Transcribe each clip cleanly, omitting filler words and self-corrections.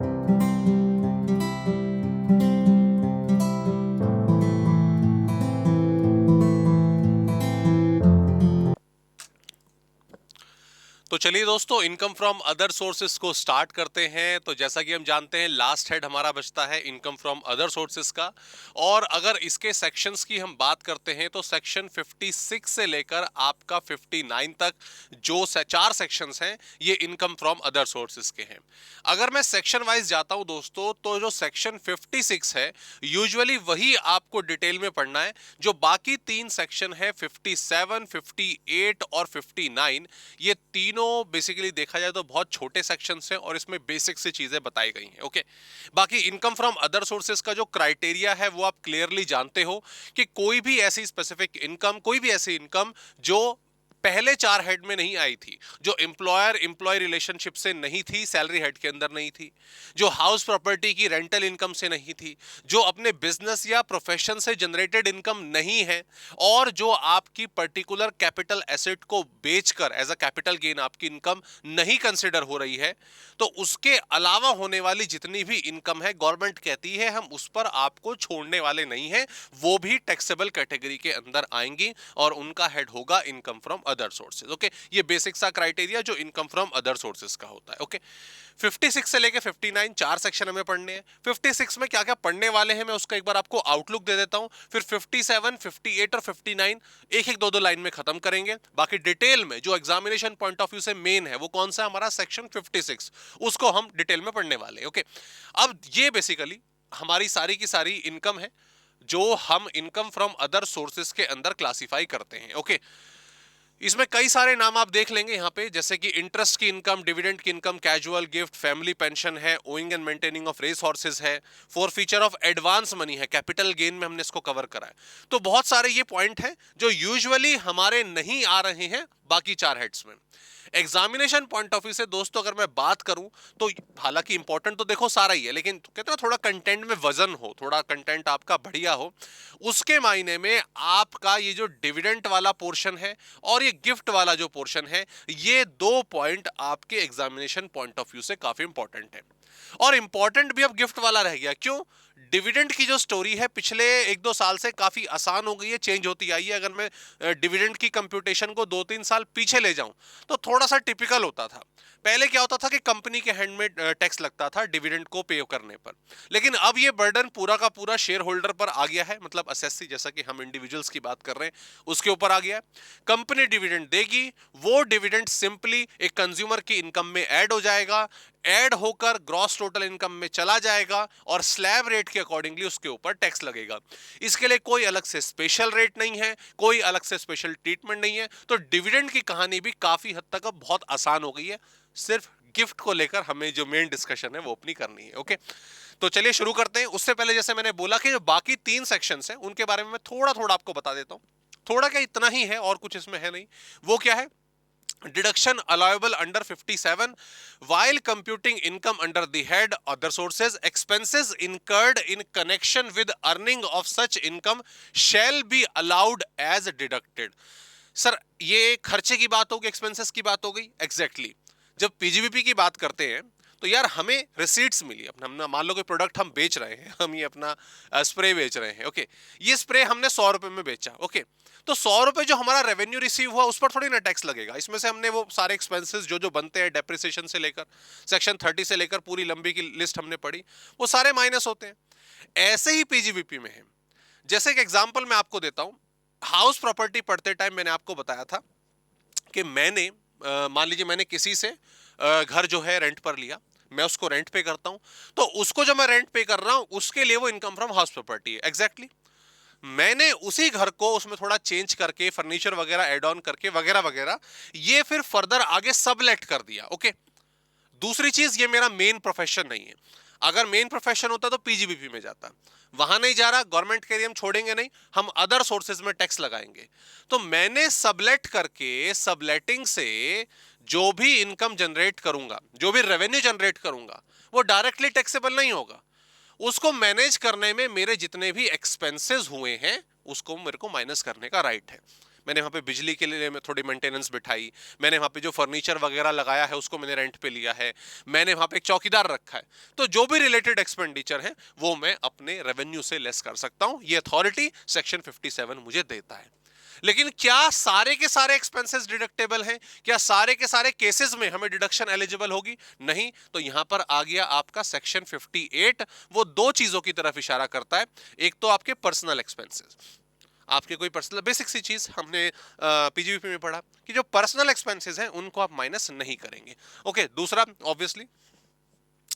तो चलिए दोस्तों, इनकम फ्रॉम अदर सोर्सेस को स्टार्ट करते हैं। तो जैसा कि हम जानते हैं, लास्ट हेड हमारा बचता है इनकम फ्रॉम अदर सोर्सेस का। और अगर इसके सेक्शंस की हम बात करते हैं तो सेक्शन 56 से लेकर आपका 59 तक जो चार सेक्शंस हैं, ये इनकम फ्रॉम अदर सोर्सेस के हैं। अगर मैं सेक्शन वाइज जाता हूं दोस्तों, तो जो सेक्शन 56 है, यूजुअली वही आपको डिटेल में पढ़ना है। जो बाकी तीन सेक्शन है, 57, 58 और 59, ये तीनों बेसिकली देखा जाए तो बहुत छोटे सेक्शंस हैं और इसमें बेसिक से चीजें बताई गई हैं। ओके, बाकी इनकम फ्रॉम अदर सोर्सेज का जो क्राइटेरिया है वो आप क्लियरली जानते हो कि कोई भी ऐसी स्पेसिफिक इनकम, कोई भी ऐसी इनकम जो पहले चार हेड में नहीं आई थी, जो एम्प्लॉयर एम्प्लॉय रिलेशनशिप से नहीं थी, सैलरी हेड के अंदर नहीं थी, जो हाउस प्रॉपर्टी की रेंटल इनकम से नहीं थी, जो अपने बिजनेस या प्रोफेशन से जनरेटेड इनकम नहीं है, और जो आपकी पर्टिकुलर कैपिटल एसेट को बेचकर एज अ कैपिटल गेन आपकी इनकम नहीं कंसिडर हो रही है, तो उसके अलावा होने वाली जितनी भी इनकम है, गवर्नमेंट कहती है हम उस पर आपको छोड़ने वाले नहीं हैं, वो भी टैक्सेबल कैटेगरी के अंदर आएंगी और उनका हेड होगा income from other sources. Okay, ये बेसिक सा क्राइटेरिया जो इनकम फ्रॉम अदर सोर्सेज का होता है। ओके, 56 से लेके 59 चार सेक्शन हमें पढ़ने हैं। 56 में क्या क्या पढ़ने वाले हैं, मैं उसका एक बार आपको आउटलुक दे देता हूं। फिर 57, 58 और 59 एक एक दो दो लाइन में खत्म करेंगे। बाकी डिटेल में जो एग्जामिनेशन पॉइंट ऑफ व्यू से मेन है वो कौन सा है, हमारा सेक्शन 56, उसको हम डिटेल में पढ़ने वाले हैं। ओके, अब ये बेसिकली हमारी सारी की सारी इनकम है जो हम इनकम फ्रॉम अदर सोर्सेज के अंदर क्लासिफाई करते हैं। ओके, इसमें कई सारे नाम आप देख लेंगे यहाँ पे, जैसे कि इंटरेस्ट की इनकम, डिविडेंड की income, casual gift, family pension है, owing and maintaining of race horses है, forfeiture of advance money है, कैपिटल गेन में हमने इसको कवर करा है। तो बहुत सारे ये पॉइंट हैं जो यूजुअली हमारे नहीं आ रहे हैं बाकी चार हेड्स में। एग्जामिनेशन पॉइंट ऑफ व्यू से दोस्तों अगर मैं बात करूं, तो हालांकि इंपॉर्टेंट तो देखो सारा ही है, लेकिन कहते हैं थोड़ा कंटेंट में वजन हो, थोड़ा कंटेंट आपका बढ़िया हो, उसके मायने में आपका ये जो डिविडेंड वाला पोर्शन है और ये गिफ्ट वाला जो पोर्शन है, ये दो पॉइंट आपके एग्जामिनेशन पॉइंट ऑफ व्यू से काफी इंपॉर्टेंट है। और इंपॉर्टेंट भी अब गिफ्ट वाला रह गया, क्यों? डिविडेंड की जो स्टोरी है पिछले एक दो साल से काफी आसान हो गई है, चेंज होती आई है। अगर मैं डिविडेंड की कंप्यूटेशन को 2-3 साल पीछे ले जाऊं तो थोड़ा सा टिपिकल होता था। पहले क्या होता था कि कंपनी के हैंड में टैक्स लगता था डिविडेंड को पे करने पर, लेकिन अब ये बर्डन पूरा का पूरा शेयर होल्डर पर आ गया है, मतलब एसएससी जैसा कि हम इंडिविजुअल्स की बात कर रहे हैं उसके ऊपर आ गया है। कंपनी डिविडेंड देगी, वो डिविडेंड सिंपली एक कंज्यूमर की इनकम में ऐड हो जाएगा, ऐड होकर ग्रॉस टोटल इनकम में चला जाएगा और स्लैब रेट के अकॉर्डिंगली उसके ऊपर टैक्स लगेगा। इसके लिए कोई अलग से स्पेशल रेट नहीं है, कोई अलग से स्पेशल ट्रीटमेंट नहीं है। तो डिविडेंड की कहानी भी काफी हद तक अब बहुत आसान हो गई है। सिर्फ गिफ्ट को लेकर हमें जो मेन डिस्कशन है वो अपनी करनी है। ओके, तो चलिए शुरू करते हैं। उससे पहले जैसे मैंने बोला कि जो बाकी तीन सेक्शंस हैं उनके बारे में मैं थोड़ा थोड़ा आपको बता देता हूं। थोड़ा क्या, इतना ही है और कुछ इसमें है नहीं। वो क्या है? deduction allowable under 57 while computing income under the head other sources, expenses incurred in connection with earning of such income shall be allowed as deducted। Sir, ये खर्चे की बात होगी, एक्सपेंसेस की बात हो गई। एग्जैक्टली जब पीजीबीपी की बात करते हैं तो यार हमें रिसीट्स मिली, अपना हमने मान लो कोई प्रोडक्ट हम बेच रहे हैं, हम ये अपना स्प्रे बेच रहे हैं। ओके, ये स्प्रे हमने 100 रुपए में बेचा। ओके, तो 100 रुपए जो हमारा रेवेन्यू रिसीव हुआ उस पर थोड़ी ना टैक्स लगेगा। इसमें से हमने वो सारे एक्सपेंसेस जो जो बनते हैं, डेप्रिसिएशन से लेकर सेक्शन 30 से लेकर पूरी लंबी की लिस्ट हमने पढ़ी, वो सारे माइनस होते हैं। ऐसे ही पीजीबीपी में है। जैसे एक एग्जाम्पल मैं आपको देता हूं, हाउस प्रॉपर्टी पढ़ते टाइम मैंने आपको बताया था कि मैंने मान लीजिए मैंने किसी से घर जो है रेंट पर लिया, मैं उसको रेंट पे करता हूं, तो उसको जो मैं रेंट पे कर रहा हूं उसके लिए वो इनकम फ्रॉम हाउस प्रॉपर्टी है। एग्जैक्टली मैंने उसी घर को उसमें थोड़ा चेंज करके फर्नीचर वगैरह ऐड ऑन करके वगैरह वगैरह ये फिर फर्दर आगे सबलेट कर दिया। ओके, दूसरी चीज, ये मेरा मेन प्रोफेशन नहीं है। अगर मेन प्रोफेशन होता तो पीजीबीपी में जाता, वहां नहीं जा रहा, गवर्नमेंट के लिए हम छोड़ेंगे नहीं, हम अदर सोर्सेज में टैक्स लगाएंगे। तो मैंने सबलेट करके, सबलेटिंग से जो भी इनकम जनरेट करूंगा, जो भी रेवेन्यू जनरेट करूंगा, वो डायरेक्टली टैक्सेबल नहीं होगा। उसको मैनेज करने में मेरे जितने भी एक्सपेंसेस हुए हैं उसको मेरे को माइनस करने का राइट है। मैंने वहाँ पे बिजली के लिए मैं थोड़ी मेंटेनेंस बिठाई, मैंने वहाँ पे जो फर्नीचर वगैरह लगाया है उसको मैंने रेंट पे लिया है, मैंने वहाँ पे एक चौकीदार रखा है, तो जो भी रिलेटेड एक्सपेंडिचर है वो मैं अपने रेवेन्यू से लेस कर सकता हूँ। ये अथॉरिटी सेक्शन 57 मुझे देता है। लेकिन क्या सारे के सारे एक्सपेंसेस डिडक्टेबल हैं? क्या सारे के सारे केसेस में हमें डिडक्शन एलिजिबल होगी? नहीं। तो यहां पर आ गया आपका सेक्शन 58। वो दो चीजों की तरफ इशारा करता है। एक तो आपके पर्सनल एक्सपेंसेस, आपके कोई पर्सनल बेसिक सी चीज हमने पीजीबीपी में पढ़ा कि जो पर्सनल एक्सपेंसेस हैं उनको आप माइनस नहीं करेंगे। ओके, दूसरा ऑब्वियसली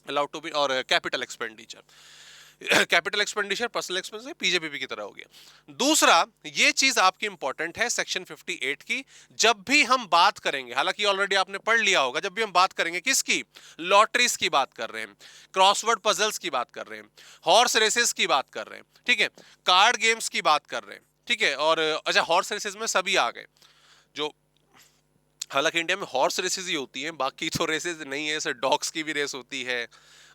अलाउड टू बी और capital expenditure, capital expenditure personal expense PGBP की तरह हो गया। दूसरा, ये चीज आपकी इंपॉर्टेंट है सेक्शन 58 की, जब भी हम बात करेंगे, हालांकि ऑलरेडी आपने पढ़ लिया होगा, जब भी हम बात करेंगे किसकी, लॉटरीज की बात कर रहे हैं, क्रॉसवर्ड पजल्स की बात कर रहे हैं, हॉर्स रेसेस की बात कर रहे हैं, ठीक है, कार्ड गेम्स की बात कर रहे हैं, ठीक है, और अच्छा हॉर्स रेसेस में सभी आ गए जो, हालांकि इंडिया में हॉर्स रेसेस ही होती हैं, बाकी तो रेसेस नहीं है, जैसे डॉग्स की भी रेस होती है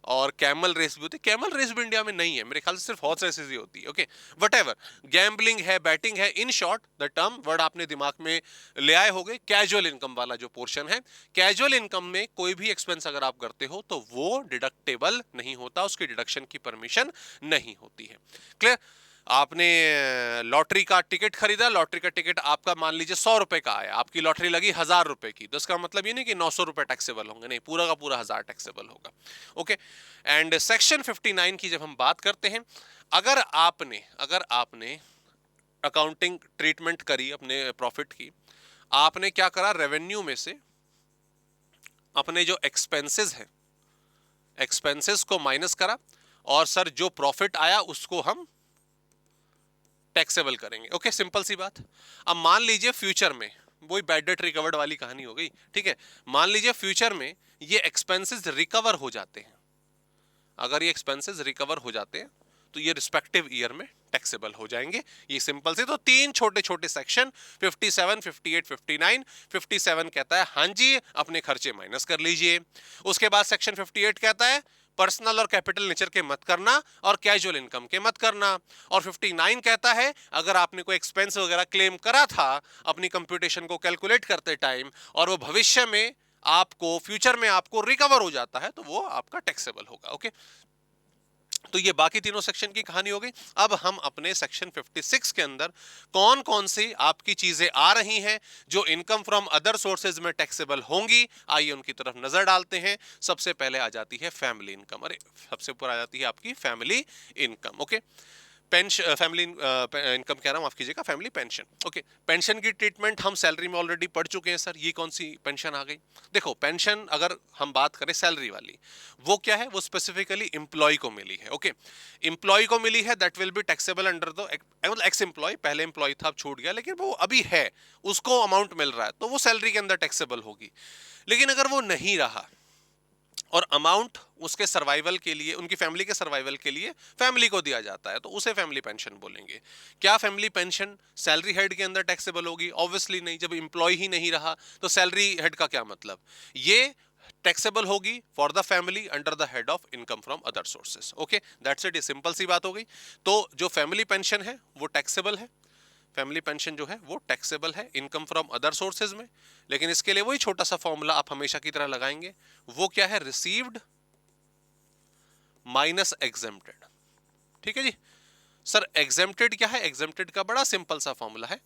और कैमल रेस भी होती है। कैमल रेस भी इंडिया में नहीं है, मेरे ख्याल से सिर्फ हॉर्स रेसेस ही होती है। ओके, वटएवर, गैम्बलिंग है, बैटिंग है, in short the term word आपने दिमाग में ले आए होंगे, कैजुअल इनकम वाला जो पोर्शन है, कैजुअल इनकम में कोई भी एक्सपेंस अगर आप करते हो तो वो डिडक्टेबल नहीं होता, उसकी डिडक्शन की परमिशन नहीं होती है। क्लियर? आपने लॉटरी का टिकट खरीदा, लॉटरी का टिकट आपका मान लीजिए 100 रुपए का आया, आपकी लॉटरी लगी 1000 रुपए की, तो इसका मतलब ये नहीं कि 900 रुपए टैक्सेबल होंगे, नहीं, पूरा का पूरा 1000 टैक्सेबल होगा। ओके, एंड सेक्शन 59 की जब हम बात करते हैं, अगर आपने अकाउंटिंग ट्रीटमेंट करी अपने प्रॉफिट की, आपने क्या करा, रेवेन्यू में से अपने जो एक्सपेंसेस हैं, एक्सपेंसेस को माइनस करा, और सर जो प्रॉफिट आया उसको हम टैक्सेबल करेंगे। ओके, सिंपल सी बात। अब मान लीजिए फ्यूचर में, वही बैड डेट रिकवर्ड वाली कहानी हो गई, ठीक है, मान लीजिए फ्यूचर में ये एक्सपेंसेस रिकवर हो जाते हैं, अगर ये एक्सपेंसेस रिकवर हो जाते हैं तो ये रिस्पेक्टिव ईयर में टैक्सेबल हो जाएंगे। ये सिंपल से, तो तीन छोटे छोटे सेक्शन 57, 58, 59। 57 कहता है हां जी अपने खर्चे माइनस कर लीजिए, उसके बाद सेक्शन 58 कहता है पर्सनल और कैपिटल नेचर के मत करना और कैजुअल इनकम के मत करना, और 59 कहता है अगर आपने कोई एक्सपेंस वगैरह क्लेम करा था अपनी कंप्यूटेशन को कैलकुलेट करते टाइम और वो भविष्य में आपको, फ्यूचर में आपको रिकवर हो जाता है, तो वो आपका टैक्सेबल होगा। ओके, तो ये बाकी तीनों सेक्शन की कहानी हो गई। अब हम अपने सेक्शन 56 के अंदर कौन कौन सी आपकी चीजें आ रही हैं जो इनकम फ्रॉम अदर सोर्सेज में टैक्सेबल होंगी, आइए उनकी तरफ नजर डालते हैं। सबसे पहले आ जाती है फैमिली इनकम, अरे सबसे ऊपर आ जाती है आपकी family income. Okay, pension, family income कह रहा हूं, माफ कीजिएगा, फैमिली पेंशन। ओके, पेंशन की ट्रीटमेंट हम सैलरी में ऑलरेडी पढ़ चुके हैं सर, ये कौन सी पेंशन आ गई? देखो, पेंशन अगर हम बात करें सैलरी वाली, वो क्या है, वो स्पेसिफिकली एम्प्लॉय को मिली है। ओके, एम्प्लॉय को मिली है, that will be taxable under the, मतलब एक्स एम्प्लॉय, पहले एम्प्लॉय था, अब छूट गया, लेकिन वो अभी है, उसको अमाउंट मिल रहा है, तो वो सैलरी के अंदर टैक्सेबल होगी। लेकिन अगर वो नहीं रहा और अमाउंट उसके सर्वाइवल के लिए, उनकी फैमिली के सर्वाइवल के लिए फैमिली को दिया जाता है, तो उसे फैमिली पेंशन बोलेंगे। क्या फैमिली पेंशन सैलरी हेड के अंदर टैक्सेबल होगी? ऑब्वियसली नहीं, जब एम्प्लॉय ही नहीं रहा तो सैलरी हेड का क्या मतलब? ये टैक्सेबल होगी for the family under the head of income from other sources. Okay, that's it, ये सिंपल सी बात हो गई। तो जो फैमिली पेंशन है वो टैक्सेबल है, फैमिली पेंशन जो है वो टैक्सेबल है इनकम फ्रॉम अदर सोर्सेज में, लेकिन इसके लिए वही छोटा सा फॉर्मूला आप हमेशा की तरह लगाएंगे, वो क्या है, रिसीव्ड माइनस एग्जेम्प्टेड। ठीक है जी। सर एग्जेम्प्टेड क्या है? एग्जेम्प्टेड का बड़ा सिंपल सा फॉर्मूला है,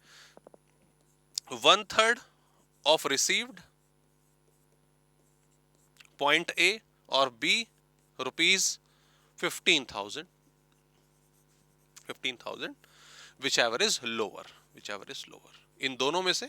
1/3 ऑफ रिसीव्ड पॉइंट ए और B rupees 15,000 whichever is lower, इन दोनों में से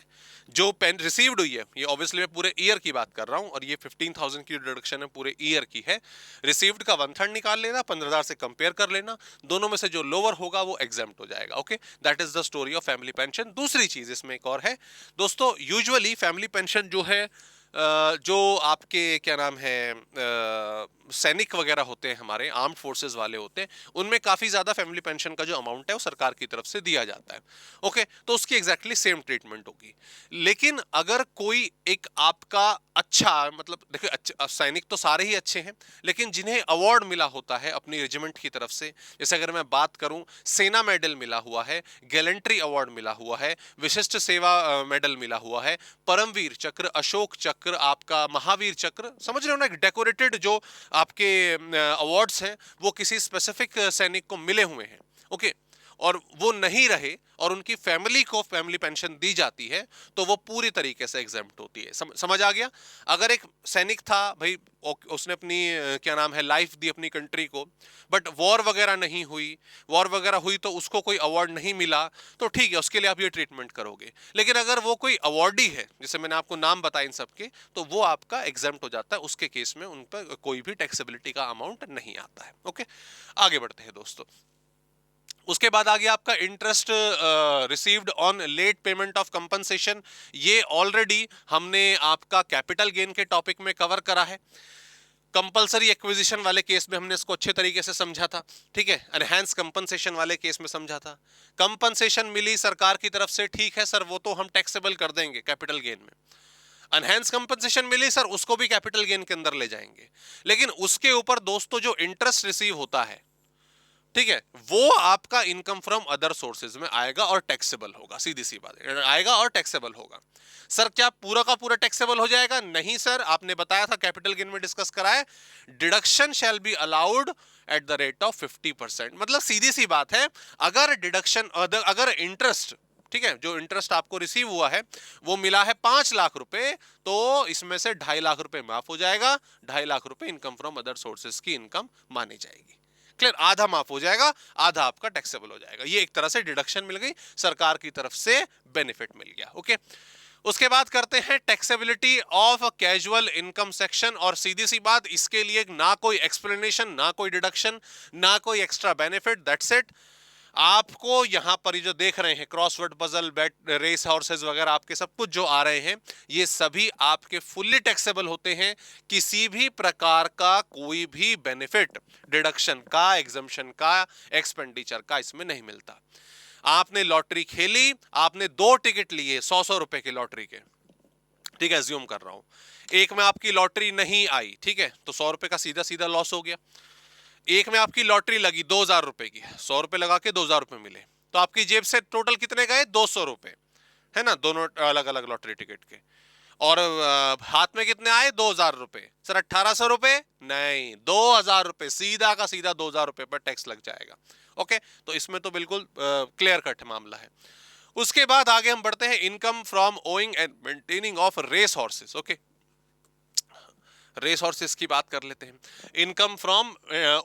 जो पेन रिसीव्ड हुई है, ये ऑब्वियसली मैं पूरे ईयर की बात कर रहा हूं, और ये 15,000 की डिडक्शन है पूरे ईयर की है। रिसीव्ड का 1/3 निकाल लेना, 15,000 से कंपेयर कर लेना, दोनों में से जो लोअर होगा वो एग्जेम्प्ट हो जाएगा। Okay, that is the story of family pension. दूसरी चीज इसमें एक और है दोस्तों, यूजुअली फैमिली पेंशन जो है जो आपके क्या नाम है सैनिक वगैरह होते हैं, हमारे आर्म्ड फोर्सेस वाले होते हैं, उनमें काफी ज्यादा फैमिली पेंशन का जो अमाउंट है वो सरकार की तरफ से दिया जाता है। ओके, तो उसकी एग्जैक्टली सेम ट्रीटमेंट होगी। लेकिन अगर कोई एक आपका अच्छा, मतलब देखिए, अच्छा सैनिक तो सारे ही अच्छे हैं, लेकिन जिन्हें अवार्ड मिला होता है अपनी रेजिमेंट की तरफ से, जैसे अगर मैं बात करूं, सेना मेडल मिला हुआ है, गैलेंट्री अवार्ड मिला हुआ है, विशिष्ट सेवा मेडल मिला हुआ है, परमवीर चक्र, अशोक चक्र, आपका महावीर चक्र, समझ रहे हो ना, एक डेकोरेटेड जो आपके अवार्ड्स हैं वो किसी स्पेसिफिक सैनिक को मिले हुए हैं। ओके, और वो नहीं रहे और उनकी फैमिली को फैमिली पेंशन दी जाती है, तो वो पूरी तरीके से एग्जेम्प्ट होती है। समझ आ गया? अगर एक सैनिक था भाई, उसने अपनी क्या नाम है लाइफ दी अपनी कंट्री को, बट वॉर वगैरह नहीं हुई, वॉर वगैरह हुई तो उसको कोई अवार्ड नहीं मिला, तो ठीक है, उसके लिए आप ये ट्रीटमेंट करोगे। लेकिन अगर वो कोई अवार्डी है, जैसे मैंने आपको नाम बताया इन सबके, तो वो आपका एग्जेम्प्ट हो जाता है, उसके केस में उन पर कोई भी टैक्सेबिलिटी का अमाउंट नहीं आता है। ओके, आगे बढ़ते हैं दोस्तों। उसके बाद आ गया आपका interest received on late payment of compensation. ये ऑलरेडी हमने आपका कैपिटल गेन के टॉपिक में कवर करा है। कंपलसरी एक्विजिशन वाले केस में हमने इसको अच्छे तरीके से समझा था, ठीक है। एनहांस कंपनसेशन वाले केस में समझा था। कंपनसेशन मिली सरकार की तरफ से, ठीक है सर, वो तो हम टैक्सेबल कर देंगे कैपिटल गेन में। एनहांस कंपनसेशन मिली सर, उसको भी कैपिटल गेन के अंदर ले जाएंगे। लेकिन उसके ऊपर दोस्तों जो इंटरेस्ट रिसीव होता है, ठीक है, वो आपका इनकम फ्रॉम अदर सोर्सेज में आएगा और टैक्सेबल होगा। सीधी सी बात है, आएगा और टैक्सेबल होगा। सर क्या पूरा का पूरा टैक्सेबल हो जाएगा? नहीं सर, आपने बताया था, कैपिटल गेन में डिस्कस कराए, deduction shall be allowed at the rate of 50%। मतलब सीधी सी बात है, अगर डिडक्शन, अगर इंटरेस्ट, ठीक है, जो इंटरेस्ट आपको रिसीव हुआ है वो मिला है 5 लाख रुपए, तो इसमें से 2.5 लाख रुपए माफ हो जाएगा। 2.5 लाख रुपए इनकम फ्रॉम अदर सोर्सेज की इनकम मानी जाएगी। क्लियर? आधा माफ हो जाएगा, आधा आपका टैक्सेबल हो जाएगा। ये एक तरह से डिडक्शन मिल गई, सरकार की तरफ से बेनिफिट मिल गया। ओके, उसके बाद करते हैं taxability of casual income section. और सीधी सी बात, इसके लिए ना कोई एक्सप्लेनेशन, ना कोई डिडक्शन, ना कोई एक्स्ट्रा बेनिफिट, दैट्स इट। आपको यहां पर जो देख रहे हैं क्रॉसवर्ड पजल, बेट रेस हॉर्सेस वगैरह, आपके सब कुछ जो आ रहे हैं, ये सभी आपके फुल्ली टैक्सेबल होते हैं। किसी भी प्रकार का कोई भी बेनिफिट डिडक्शन का, एग्जम्पशन का, एक्सपेंडिचर का इसमें नहीं मिलता। आपने लॉटरी खेली, आपने 2 टिकट लिए 100-100 रुपए के लॉटरी के, ठीक है, एज्यूम कर रहा हूं, एक में आपकी लॉटरी नहीं आई, ठीक है, तो 100 रुपए का सीधा सीधा लॉस हो गया। एक में आपकी लॉटरी लगी 2,000 रुपए की, 100 रुपए लगा के 2,000 रुपए मिले, तो आपकी जेब से टोटल कितने गए? 200 रुपए, है ना, दोनों अलग अलग लॉटरी टिकट के। और हाथ में कितने आए? 2,000 रुपए। सर 1,800 रुपए? नहीं, 2,000 रुपए, सीधा का सीधा 2,000 रुपए पर टैक्स लग जाएगा। ओके, तो इसमें तो बिल्कुल क्लियर कट मामला है। उसके बाद आगे हम बढ़ते हैं, income from owning and maintaining of race horses. Okay, race horses की बात कर लेते हैं। Income from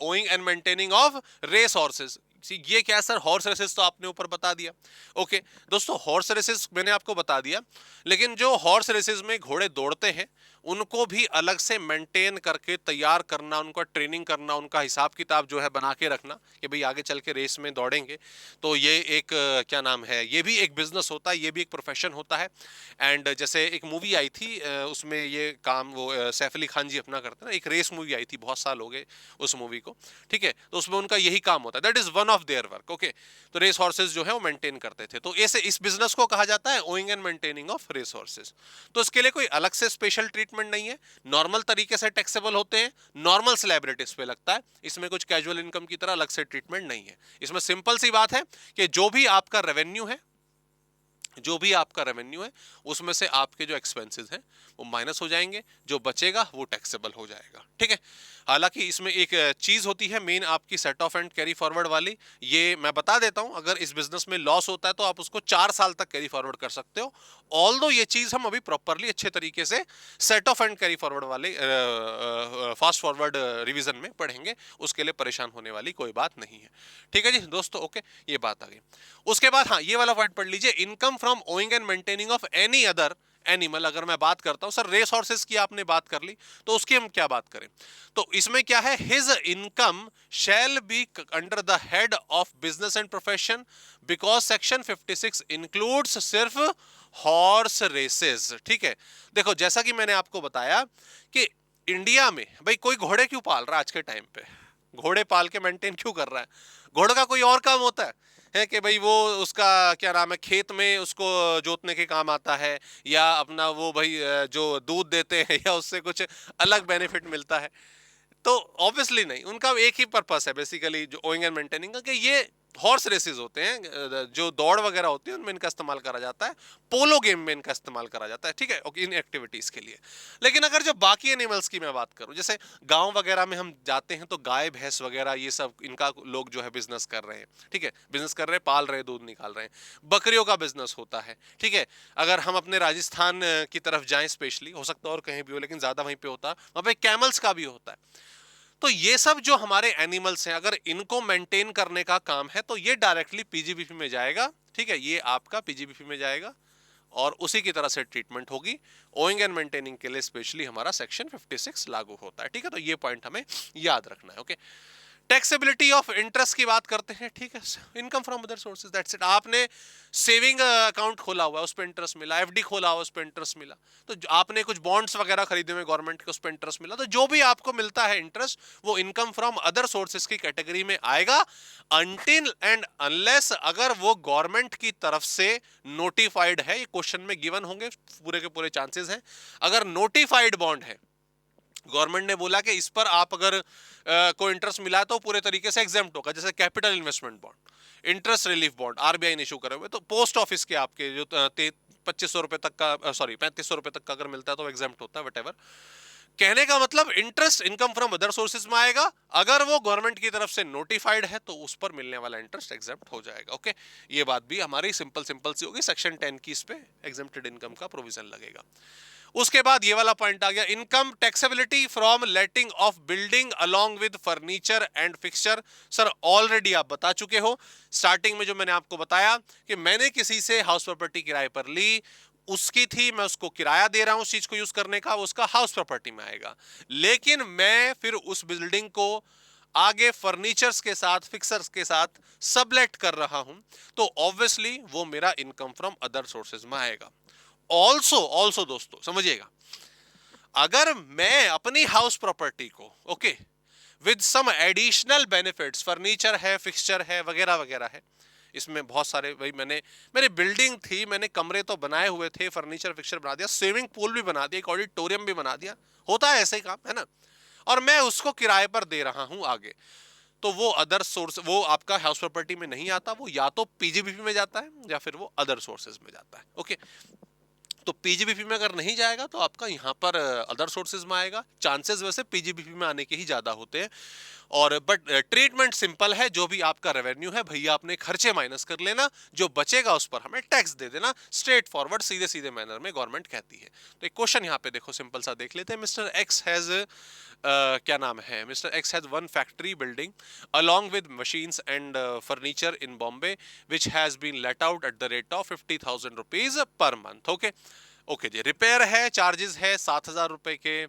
owning and maintaining of race horses, ये क्या सर? हॉर्स रेसेस तो आपने ऊपर बता दिया। ओके दोस्तों, हॉर्स रेसेस मैंने आपको बता दिया, लेकिन जो हॉर्स रेसेस में घोड़े दौड़ते हैं उनको भी अलग से मेंटेन करके तैयार करना, उनका ट्रेनिंग करना, उनका हिसाब किताब जो है बना के रखना कि भाई आगे चल के रेस में दौड़ेंगे, तो ये एक क्या नाम है, ये भी एक बिजनेस होता है, ये भी एक प्रोफेशन होता है। एंड जैसे एक मूवी आई थी, उसमें ये काम वो सैफ अली खान जी अपना करते हैं ना, एक रेस मूवी आई थी, बहुत साल हो गए उस मूवी को, ठीक है, तो उसमें उनका यही काम होता है, that is one of their work. Okay, तो रेस हॉर्सेस जो है वो मेंटेन करते थे, तो ऐसे इस बिजनेस को कहा जाता है owing and maintaining of race horses. तो इसके लिए कोई अलग से स्पेशल ट्रीटमेंट नहीं है, नॉर्मल तरीके से टैक्सेबल होते हैं, नॉर्मल स्लैबिलिटीज पे लगता है, इसमें कुछ कैजुअल इनकम की तरह अलग से ट्रीटमेंट नहीं है। इसमें सिंपल सी बात है कि जो भी आपका रेवेन्यू है, जो भी आपका रेवेन्यू है, उसमें से आपके जो एक्सपेंसेस हैं वो माइनस हो जाएंगे, जो बचेगा वो टैक्सेबल हो जाएगा, ठीक है। हालांकि इसमें एक चीज होती है मेन, आपकी set of and carry forward वाली, ये मैं बता देता हूं, अगर इस बिजनेस में लॉस होता है तो आप उसको 4 साल तक कैरी फॉरवर्ड कर सकते हो। ऑल्दो ये चीज हम अभी प्रॉपरली अच्छे तरीके से set of and carry forward वाले फास्ट फॉरवर्ड रिवीजन में पढ़ेंगे, उसके लिए परेशान होने वाली कोई बात नहीं है, ठीक है जी दोस्तों। ओके, ये बात आ गई। उसके बाद हाँ, ये वाला पॉइंट पढ़ लीजिए, income from owning and maintaining of any other animal, अगर मैं बात करता हूं सर रेस हॉर्सेस की आपने बात कर ली, तो उसकी हम क्या बात करें? तो इसमें क्या है, his income shall be under the head of business and profession because section 56 includes सिर्फ हॉर्स रेसेस। ठीक है, देखो जैसा कि मैंने आपको बताया कि इंडिया में भाई कोई घोड़े क्यों पाल रहा है आज के टाइम पे? घोड़े पाल के मेंटेन क्यों कर रहा है? घोड़े का कोई और काम होता है कि भाई वो उसका क्या नाम है, खेत में उसको जोतने के काम आता है, या अपना वो भाई जो दूध देते हैं या उससे कुछ अलग बेनिफिट मिलता है? तो ऑब्वियसली नहीं, उनका एक ही पर्पस है बेसिकली जो ओइंग एंड मेंटेनिंग का, कि ये हॉर्स रेसेस होते हैं, जो दौड़ वगैरह होती है उनमें इनका इस्तेमाल करा जाता है, पोलो गेम में इनका इस्तेमाल करा जाता है, ठीक है, इन एक्टिविटीज के लिए। लेकिन अगर जो बाकी एनिमल्स की मैं बात करूं, जैसे गांव वगैरह में हम जाते हैं तो गाय भैंस वगैरह ये सब इनका लोग जो है बिजनेस कर रहे हैं, ठीक है, बिजनेस कर रहे हैं, पाल रहे हैं, दूध निकाल रहे हैं। बकरियों का बिजनेस होता है, ठीक है। अगर हम अपने राजस्थान की तरफ जाएं, स्पेशली हो सकता है और कहीं भी हो, लेकिन ज्यादा वहीं पे होता है, वहां पे कैमल्स का भी होता है। तो ये सब जो हमारे एनिमल्स हैं, अगर इनको मेंटेन करने का काम है तो ये डायरेक्टली पीजीबीपी में जाएगा, ठीक है, ये आपका पीजीबीपी में जाएगा और उसी की तरह से ट्रीटमेंट होगी। ओइंग एंड मेंटेनिंग के लिए स्पेशली हमारा सेक्शन 56 लागू होता है, ठीक है, तो ये पॉइंट हमें याद रखना है। ओके, टैक्सेबिलिटी ऑफ इंटरेस्ट की बात करते हैं, ठीक है, income from other sources, that's it. आपने सेविंग अकाउंट खोला हुआ है, उस पर इंटरेस्ट मिला, एफडी खोला हुआ, उस पर इंटरेस्ट मिला, तो आपने कुछ बॉन्ड्स वगैरह खरीदे हुए गवर्नमेंट के, उस पर इंटरेस्ट मिला, तो जो भी आपको मिलता है इंटरेस्ट, वो इनकम फ्रॉम अदर सोर्सेज की कैटेगरी में आएगा, अनटिल एंड अनलेस अगर वो गवर्नमेंट की तरफ से नोटिफाइड है। ये क्वेश्चन में गिवन होंगे, पूरे के पूरे चांसेस हैं। अगर नोटिफाइड बॉन्ड है, गवर्नमेंट ने बोला कि इस पर आप अगर कोई इंटरेस्ट मिला तो पूरे तरीके से एग्जेम्प्ट होगा, जैसे capital investment bond, interest relief bond RBI ने इशू करे हुए, तो पोस्ट ऑफिस के आपके जो 2500 रुपए तक का, सॉरी 3500 रुपए तक का अगर मिलता है तो एग्जेम्प्ट होता है, वट। कहने का मतलब interest income from other sources में आएगा, अगर वो गवर्नमेंट की तरफ से नोटिफाइड है तो उस पर मिलने वाला इंटरेस्ट एग्जेम्प्ट हो जाएगा। ओके, ये बात भी हमारी सिंपल सिंपल सी होगी। सेक्शन 10 की इस पे एग्जेम्प्टेड इनकम का प्रोविजन लगेगा। उसके बाद ये वाला पॉइंट आ गया, income taxability from letting of building along with furniture and fixture. Sir already आप बता चुके हो स्टार्टिंग में, जो मैंने आपको बताया कि मैंने किसी से हाउस प्रॉपर्टी किराए पर ली, उसकी थी, मैं उसको किराया दे रहा हूं उस चीज को यूज करने का, उसका हाउस प्रॉपर्टी में आएगा। लेकिन मैं फिर उस बिल्डिंग को आगे फर्नीचर्स के साथ, फिक्सर्स के साथ सबलेट कर रहा हूं, तो ऑब्वियसली वो मेरा इनकम फ्रॉम अदर सोर्सेज में आएगा। ऑल्सो ऑल्सो दोस्तों समझिएगा, अगर मैं अपनी हाउस प्रॉपर्टी को, okay, with some additional benefits, furniture है, फिक्सचर है, वगैरह वगैरह है, इसमें बहुत सारे, भाई मैंने, मेरी बिल्डिंग थी, मैंने कमरे तो बनाए हुए थे, फर्नीचर फिक्सचर बना दिया, स्विमिंग पूल भी बना दिया, एक ऑडिटोरियम भी बना दिया, होता है ऐसे ही काम, है ना, और मैं उसको किराए पर दे रहा हूं आगे, तो वो अदर सोर्स, वो आपका हाउस प्रॉपर्टी में नहीं आता, वो या तो पीजीबीपी में जाता है या फिर वो अदर सोर्सेज में जाता है। ओके, तो पीजीबीपी में अगर नहीं जाएगा तो आपका यहाँ पर अदर सोर्सेज में आएगा। चांसेस वैसे पीजीबीपी में आने के ही ज्यादा होते हैं, और बट ट्रीटमेंट सिंपल है, जो भी आपका रेवेन्यू है भैया अपने खर्चे माइनस कर लेना, जो बचेगा उस पर हमें टैक्स दे देना, स्ट्रेट फॉरवर्ड सीधे सीधे मैनर में गवर्नमेंट कहती है। तो एक क्वेश्चन यहाँ पे देखो, सिंपल सा देख लेते हैं। मिस्टर एक्स हैज क्या नाम है, mister x has one factory building along with machines and furniture in Bombay which has been let out at the rate of 50,000 rupees per month। Okay okay जी, repair है, charges है 7,000 रुपए के,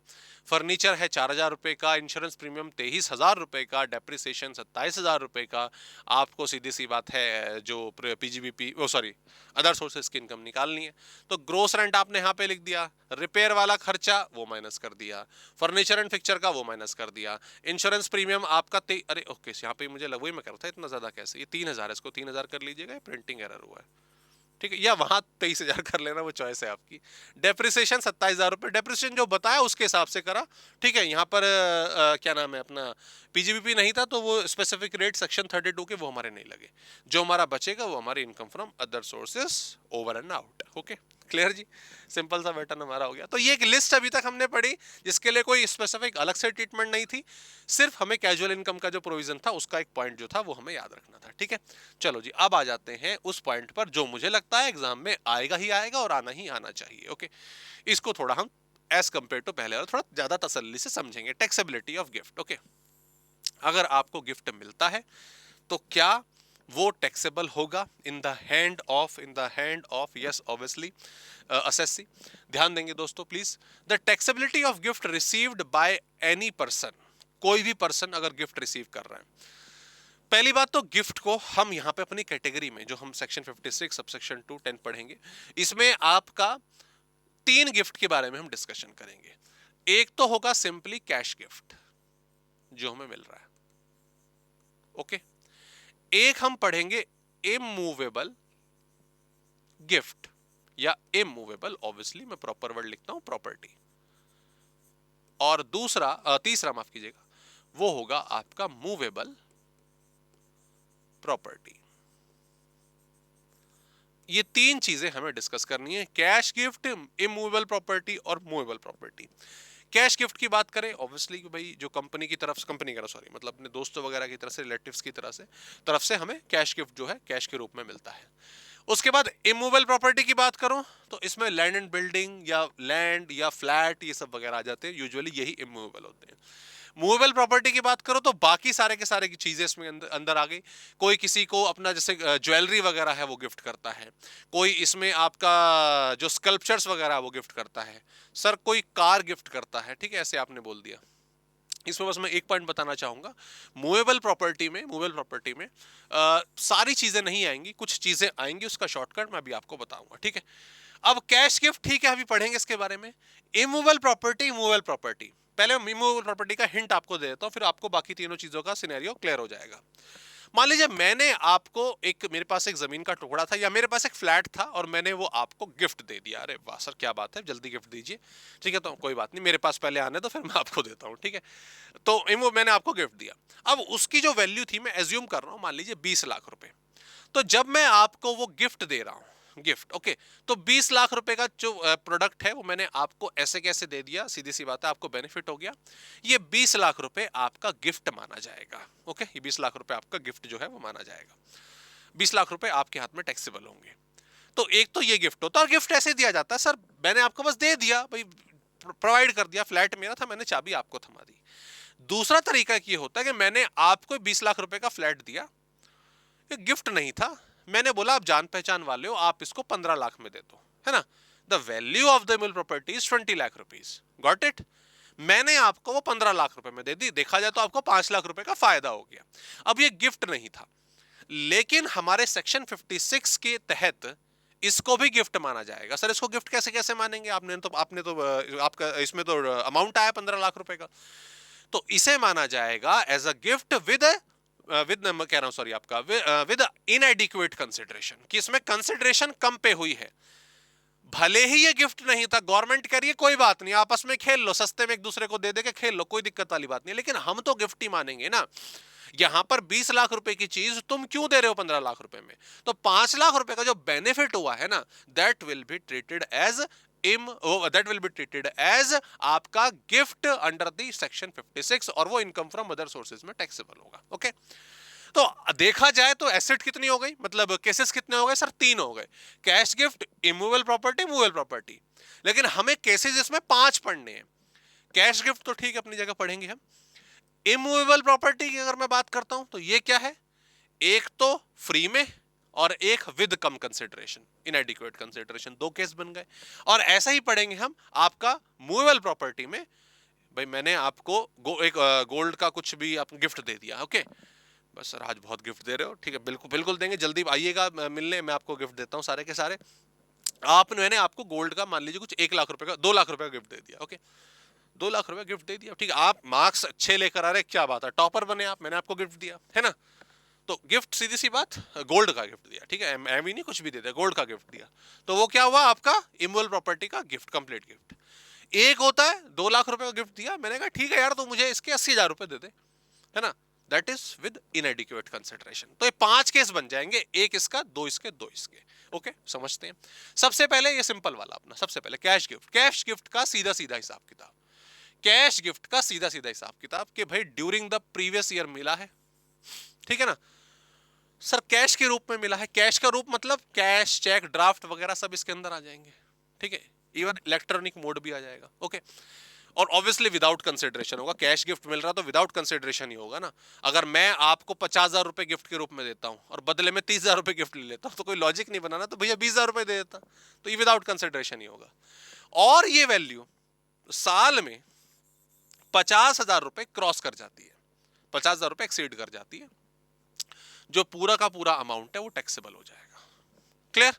furniture है 4,000 रुपए का, इंश्योरेंस प्रीमियम 23,000 रुपए का, डेप्रिसिएशन 27,000 रुपए का। आपको सीधी सी बात है जो पीजीबीपी, ओ सॉरी, अदर सोर्सेज की इनकम निकालनी है, तो ग्रोस रेंट आपने यहाँ पे लिख दिया, रिपेयर वाला खर्चा वो माइनस कर दिया, फर्नीचर एंड फिक्चर का वो माइनस कर दिया, इंश्योरेंस प्रीमियम आपका अरे ओके, यहाँ पे मुझे वही मैं कर रहा था, इतना ज्यादा कैसे, ये 3,000 है, इसको 3,000 कर लीजिएगा, प्रिंटिंग एरर हुआ है, ठीक है, या वहां 23,000 कर लेना, वो चॉइस है आपकी। डेप्रिसिएशन 27,000 रुपए, डेप्रिसिएशन जो बताया उसके हिसाब से करा, ठीक है। यहाँ पर क्या नाम है अपना, पीजीबीपी नहीं था तो वो स्पेसिफिक रेट सेक्शन 32 के वो हमारे नहीं लगे, जो हमारा बचेगा वो हमारी income from other sources over and out. Okay, clear जी, सिंपल सा पैटर्न हमारा हो गया। तो ये एक लिस्ट अभी तक हमने पढ़ी जिसके लिए कोई स्पेसिफिक अलग से ट्रीटमेंट नहीं थी, सिर्फ हमें कैजुअल इनकम का जो प्रोविजन था उसका एक पॉइंट जो था वो हमें याद रखना था, ठीक है। चलो जी, अब आ जाते हैं उस पॉइंट पर जो मुझे लगता है एग्जाम में आएगा ही आएगा और आना ही आना चाहिए। ओके, इसको थोड़ा हम एज कंपेयर टू पहले और थोड़ा ज्यादा तसल्ली से समझेंगे। Taxability of gift. ओके, अगर आपको गिफ्ट मिलता है तो क्या वो टैक्सेबल होगा in the hand of yes obviously assessee. ध्यान देंगे दोस्तों please. The taxability of gift received by any person, कोई भी पर्सन अगर गिफ्ट रिसीव कर रहा है, पहली बात तो गिफ्ट को हम यहां पे अपनी कैटेगरी में जो हम सेक्शन 56 सबसेक्शन 2 10 पढ़ेंगे, इसमें आपका 3 गिफ्ट के बारे में हम डिस्कशन करेंगे। एक तो होगा सिंपली कैश गिफ्ट जो हमें मिल रहा है, ओके। एक हम पढ़ेंगे इमूवेबल गिफ्ट या इमूवेबल, ऑब्वियसली मैं प्रॉपर वर्ड लिखता हूं प्रॉपर्टी। और तीसरा माफ कीजिएगा, वो होगा आपका मूवेबल प्रॉपर्टी। ये 3 चीजें हमें डिस्कस करनी है, कैश गिफ्ट, इमूवेबल प्रॉपर्टी और मूवेबल प्रॉपर्टी। कैश गिफ्ट की बात करें, ऑब्वियसली भाई जो कंपनी की तरफ से, मतलब अपने दोस्तों वगैरह की तरफ से, रिलेटिव्स की तरफ से हमें कैश गिफ्ट जो है कैश के रूप में मिलता है। उसके बाद इमूवेबल प्रॉपर्टी की बात करूं तो इसमें लैंड एंड बिल्डिंग या लैंड या फ्लैट ये सब वगैरह आ जाते हैं, यूजुअली यही इमूवेबल होते हैं। मूवेबल प्रॉपर्टी की बात करो तो बाकी सारे के सारे की चीजें इसमें अंदर आ गई। कोई किसी को अपना जैसे ज्वेलरी वगैरह है वो गिफ्ट करता है, कोई इसमें आपका जो स्कल्पचर्स वगैरह वो गिफ्ट करता है, सर कोई कार गिफ्ट करता है, ठीक है, ऐसे आपने बोल दिया। इसमें बस मैं एक पॉइंट बताना चाहूंगा, मूवेबल प्रॉपर्टी में सारी चीजें नहीं आएंगी, कुछ चीजें आएंगी, उसका शॉर्टकट मैं अभी आपको बताऊंगा, ठीक है। अब कैश गिफ्ट, ठीक है, अभी पढ़ेंगे इसके बारे में। इमूवेबल प्रॉपर्टी, पहले इमूवेबल प्रॉपर्टी का हिंट आपको दे देता हूं, फिर आपको बाकी तीनों चीजों का सिनेरियो क्लियर हो जाएगा। मान लीजिए मैंने आपको मेरे पास एक जमीन का टुकड़ा था या मेरे पास एक फ्लैट था और मैंने वो आपको गिफ्ट दे दिया। अरे वाह सर क्या बात है, जल्दी गिफ्ट दीजिए, ठीक है, तो कोई बात नहीं, मेरे पास पहले आने तो फिर मैं आपको देता हूँ, ठीक है। तो वो मैंने आपको गिफ्ट दिया। अब उसकी जो वैल्यू थी, मैं एज्यूम कर रहा हूँ, मान लीजिए 20 लाख रुपए। तो जब मैं आपको वो गिफ्ट दे रहा हूं, गिफ्ट, ओके, तो 20 लाख रुपए का जो प्रोडक्ट है वो मैंने आपको ऐसे कैसे दे दिया, सीधी सी बात है, आपको बेनिफिट हो गया। ये 20 लाख रुपए आपका गिफ्ट माना जाएगा, ओके, ये 20 लाख रुपए आपका गिफ्ट जो है वो माना जाएगा। 20 लाख रुपए आपके हाथ में टैक्सेबल होंगे। तो एक तो ये गिफ्ट होता है, और गिफ्ट ऐसे दिया जाता है, सर मैंने आपको बस दे दिया भाई, प्रोवाइड कर दिया, फ्लैट मेरा था, मैंने चाबी आपको थमा दी। दूसरा तरीका ये होता है कि मैंने आपको 20 लाख रुपए का फ्लैट दिया, ये गिफ्ट नहीं था, मैंने बोला आप जान पहचान वाले हो, आप इसको 15 लाख में दे दो, है ना। The value of the mill property is 20 lakh rupees, got it. मैंने आपको वो 15 लाख रुपए में दे दी, देखा जाए तो आपको 5 लाख रुपए का फायदा हो गया। अब ये गिफ्ट नहीं था, लेकिन हमारे सेक्शन 56 के तहत इसको भी गिफ्ट माना जाएगा। सर इसको गिफ्ट कैसे कैसे मानेंगे, आपने तो आपका इसमें तो अमाउंट आया 15 लाख रुपए का, तो इसे माना जाएगा एज अ गिफ्ट विद कह रहा हूं सॉरी, आपका विद इनएडिक्वेट कंसिडरेशन, कि इसमें कंसिडरेशन कम पे हुई है। भले ही ये गिफ्ट नहीं था, गवर्नमेंट कह रही है कोई बात नहीं, आपस में खेल लो, सस्ते में एक दूसरे को दे दे के खेल लो, कोई दिक्कत वाली बात नहीं, लेकिन हम तो गिफ्ट ही मानेंगे ना। यहां पर 20 लाख रुपए की चीज तुम क्यों दे रहे हो 15 लाख रुपए में, तो 5 लाख रुपए का जो बेनिफिट हुआ है ना, that will be treated as आपका गिफ्ट अंडर द सेक्शन 56, और वो इनकम फ्रॉम अदर सोर्सेज में टैक्सेबल होगा, ओके। तो देखा जाए तो एसेट कितनी हो गई, मतलब केसेस कितने हो गए सर, 3 हो गए, cash gift, immovable property, movable property. लेकिन हमें केसेस इसमें 5 पढ़ने हैं। कैश गिफ्ट तो ठीक है अपनी जगह पढ़ेंगे हम। इमूवेबल प्रॉपर्टी की अगर मैं बात करता हूं तो ये क्या है, एक तो फ्री में और एक with come consideration, इनएडिक्वेट consideration, 2 case बन गए। और ऐसा ही पढ़ेंगे हम आपका मूवेबल प्रॉपर्टी में, भाई मैंने आपको एक गोल्ड का कुछ भी आप गिफ्ट दे दिया, ओके, बस सर आज बहुत गिफ्ट दे रहे हो, ठीक है, बिल्कुल बिल्कुल देंगे, जल्दी आइएगा मिलने, मैं आपको गिफ्ट देता हूँ सारे के सारे। मैंने आपको गोल्ड का मान लीजिए कुछ 1 लाख रुपए का, 2 लाख रुपए का गिफ्ट दे दिया, ओके, 2 लाख रुपए गिफ्ट दे दिया, ठीक है, आप मार्क्स अच्छे लेकर आ रहे, क्या बात है, टॉपर बने आप, मैंने आपको गिफ्ट दिया, है ना। तो गिफ्ट सीधी सी बात, गोल्ड का गिफ्ट दिया, ठीक है, एम नहीं कुछ भी दे दिया, गोल्ड का गिफ्ट दिया, तो वो क्या हुआ आपका इमूवेबल प्रॉपर्टी का गिफ्ट, कंप्लीट गिफ्ट। एक होता है 2 लाख रुपए का गिफ्ट दिया, मैंने कहा ठीक है यार तो मुझे इसके 80,000 रुपए दे दे, है ना, दैट इज विद इनएडिक्वेट कंसिडरेशन। तो ये 5 केस बन जाएंगे, एक इसका, 2 इसके, 2 इसके, ओके, समझते हैं। सबसे पहले ये सिंपल वाला अपना, सबसे पहले कैश गिफ्ट का सीधा सीधा हिसाब किताब, कैश गिफ्ट का सीधा सीधा हिसाब किताब कि भाई ड्यूरिंग द प्रीवियस ईयर मिला है, ठीक है ना, सर कैश के रूप में मिला है, कैश का रूप मतलब कैश, चेक, ड्राफ्ट वगैरह सब इसके अंदर आ जाएंगे, ठीक है, इवन इलेक्ट्रॉनिक मोड भी आ जाएगा, ओके। और ऑब्वियसली विदाउट कंसिडरेशन होगा, कैश गिफ्ट मिल रहा तो विदाउट कंसिडरेशन ही होगा ना। अगर मैं आपको 50,000 रुपए गिफ्ट के रूप में देता हूं और बदले में 30,000 रुपए गिफ्ट ले लेता हूं तो कोई लॉजिक नहीं बनाना, तो भैया 20,000 रुपए दे देता, तो ये विदाउट कंसिडरेशन ही होगा। और ये वैल्यू साल में 50,000 रुपए क्रॉस कर जाती है, 50,000 रुपए एक्सीड कर जाती है, जो पूरा का पूरा अमाउंट है वो टैक्सेबल हो जाएगा। क्लियर?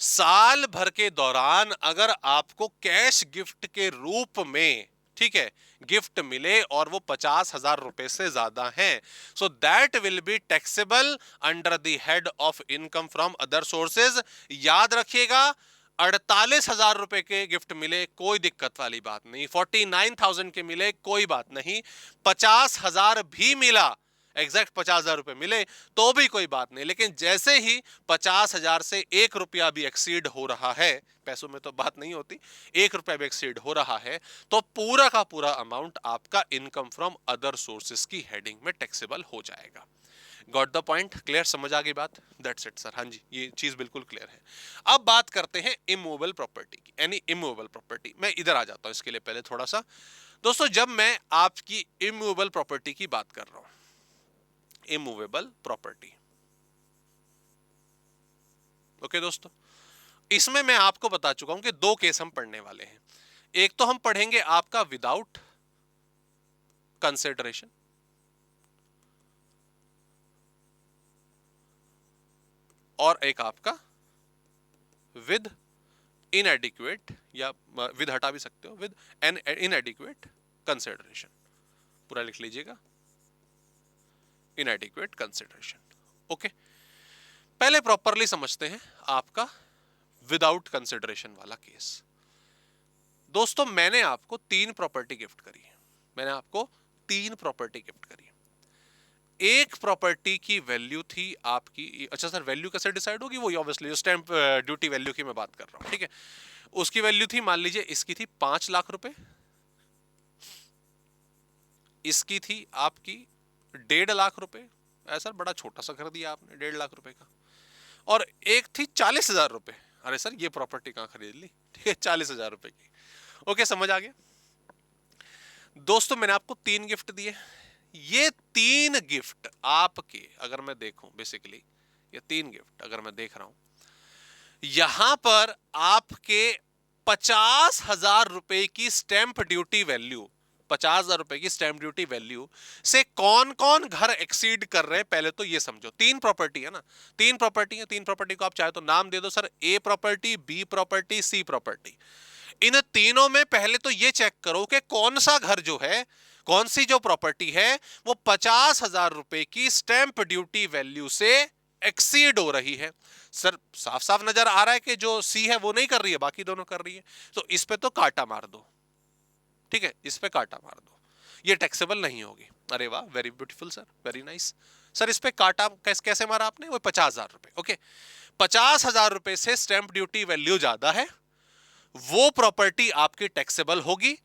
साल भर के दौरान अगर आपको कैश गिफ्ट के रूप में, ठीक है, गिफ्ट मिले और वो 50,000 रुपए से ज्यादा है, so that will be taxable under the head of income from other sources. याद रखिएगा, 48,000 रुपए के गिफ्ट मिले कोई दिक्कत वाली बात नहीं, 49,000 के मिले कोई बात नहीं, 50,000 भी मिला, एग्जैक्ट 50,000 रुपए मिले तो भी कोई बात नहीं, लेकिन जैसे ही 50,000 से 1 रुपया भी एक्सीड हो रहा है, पैसों में तो बात नहीं होती, 1 रुपया भी एक्सीड हो रहा है, तो पूरा का पूरा अमाउंट आपका इनकम फ्रॉम अदर सोर्सेस की हेडिंग में टैक्सेबल हो जाएगा। Got the point? क्लियर? समझ आ गई बात? That's it sir. हाँ जी, ये चीज बिल्कुल क्लियर है। अब बात करते हैं इमूवेबल प्रॉपर्टी की, यानी इमूवेबल प्रॉपर्टी। मैं इधर आ जाता हूं इसके लिए पहले थोड़ा सा। दोस्तों, जब मैं आपकी इमूवेबल प्रॉपर्टी की बात कर रहा हूं, इमूवेबल प्रॉपर्टी, ओके दोस्तों, इसमें मैं आपको बता चुका हूं कि दो केस हम पढ़ने वाले हैं। एक तो हम पढ़ेंगे आपका विदाउट कंसिडरेशन, और एक आपका विद इनएडिक्वेट, या विद हटा भी सकते हो, विद एन इनएडिक्वेट कंसिडरेशन। पूरा लिख लीजिएगा, इनएडिक्वेट कंसिडरेशन। ओके, पहले प्रॉपरली समझते हैं आपका विदाउट कंसिडरेशन वाला केस। दोस्तों, मैंने आपको 3 प्रॉपर्टी गिफ्ट करी है, मैंने आपको 3 प्रॉपर्टी गिफ्ट करी है। एक प्रॉपर्टी की वैल्यू थी आपकी, अच्छा सर वैल्यू कैसे डिसाइड होगी? वो ऑब्वियसली जो स्टैंप ड्यूटी वैल्यू की मैं बात कर रहा हूं, ठीक है, उसकी वैल्यू थी, मान लीजिए इसकी थी 5 लाख रुपए, इसकी थी आपकी 1.5 लाख रुपए, ऐसा बड़ा छोटा सा कर दिया आपने 1.5 लाख रुपए का, और एक थी 40,000 रुपए। अरे सर ये प्रॉपर्टी कहां खरीद ली, ठीक है, 40,000 रुपए की। ओके, समझ आ गया? दोस्तों, मैंने आपको 3 गिफ्ट दिए। ये 3 गिफ्ट आपके, अगर मैं देखूं बेसिकली, ये 3 गिफ्ट अगर मैं देख रहा हूं, यहां पर आपके 50,000 रुपए की स्टैंप ड्यूटी वैल्यू, 50,000 रुपए की स्टैंप ड्यूटी वैल्यू से कौन कौन घर एक्सीड कर रहे हैं, पहले तो ये समझो। 3 प्रॉपर्टी है ना, 3 प्रॉपर्टी है, 3 प्रॉपर्टी को आप चाहे तो नाम दे दो sir, a property, B property, C property. इन तीनों में पहले तो ये चेक करो कि कौन सा घर जो है, कौन सी जो प्रॉपर्टी है वो 50,000 रुपए की स्टैंप ड्यूटी वैल्यू से एक्सीड हो रही है। सर साफ साफ नजर आ रहा है कि जो सी है वो नहीं कर रही है, बाकी दोनों कर रही है, तो इस पे तो काटा मार दो, ठीक है, इस पे काटा मार दो, ये टैक्सेबल नहीं होगी। अरे वाह, very beautiful sir, very nice sir. इस पे काटा कैसे मारा आपने? वो 50,000 रुपए। ओके, 50,000 रुपए से स्टैंप ड्यूटी वैल्यू ज्यादा है, वो प्रॉपर्टी आपकी टैक्सेबल होगी,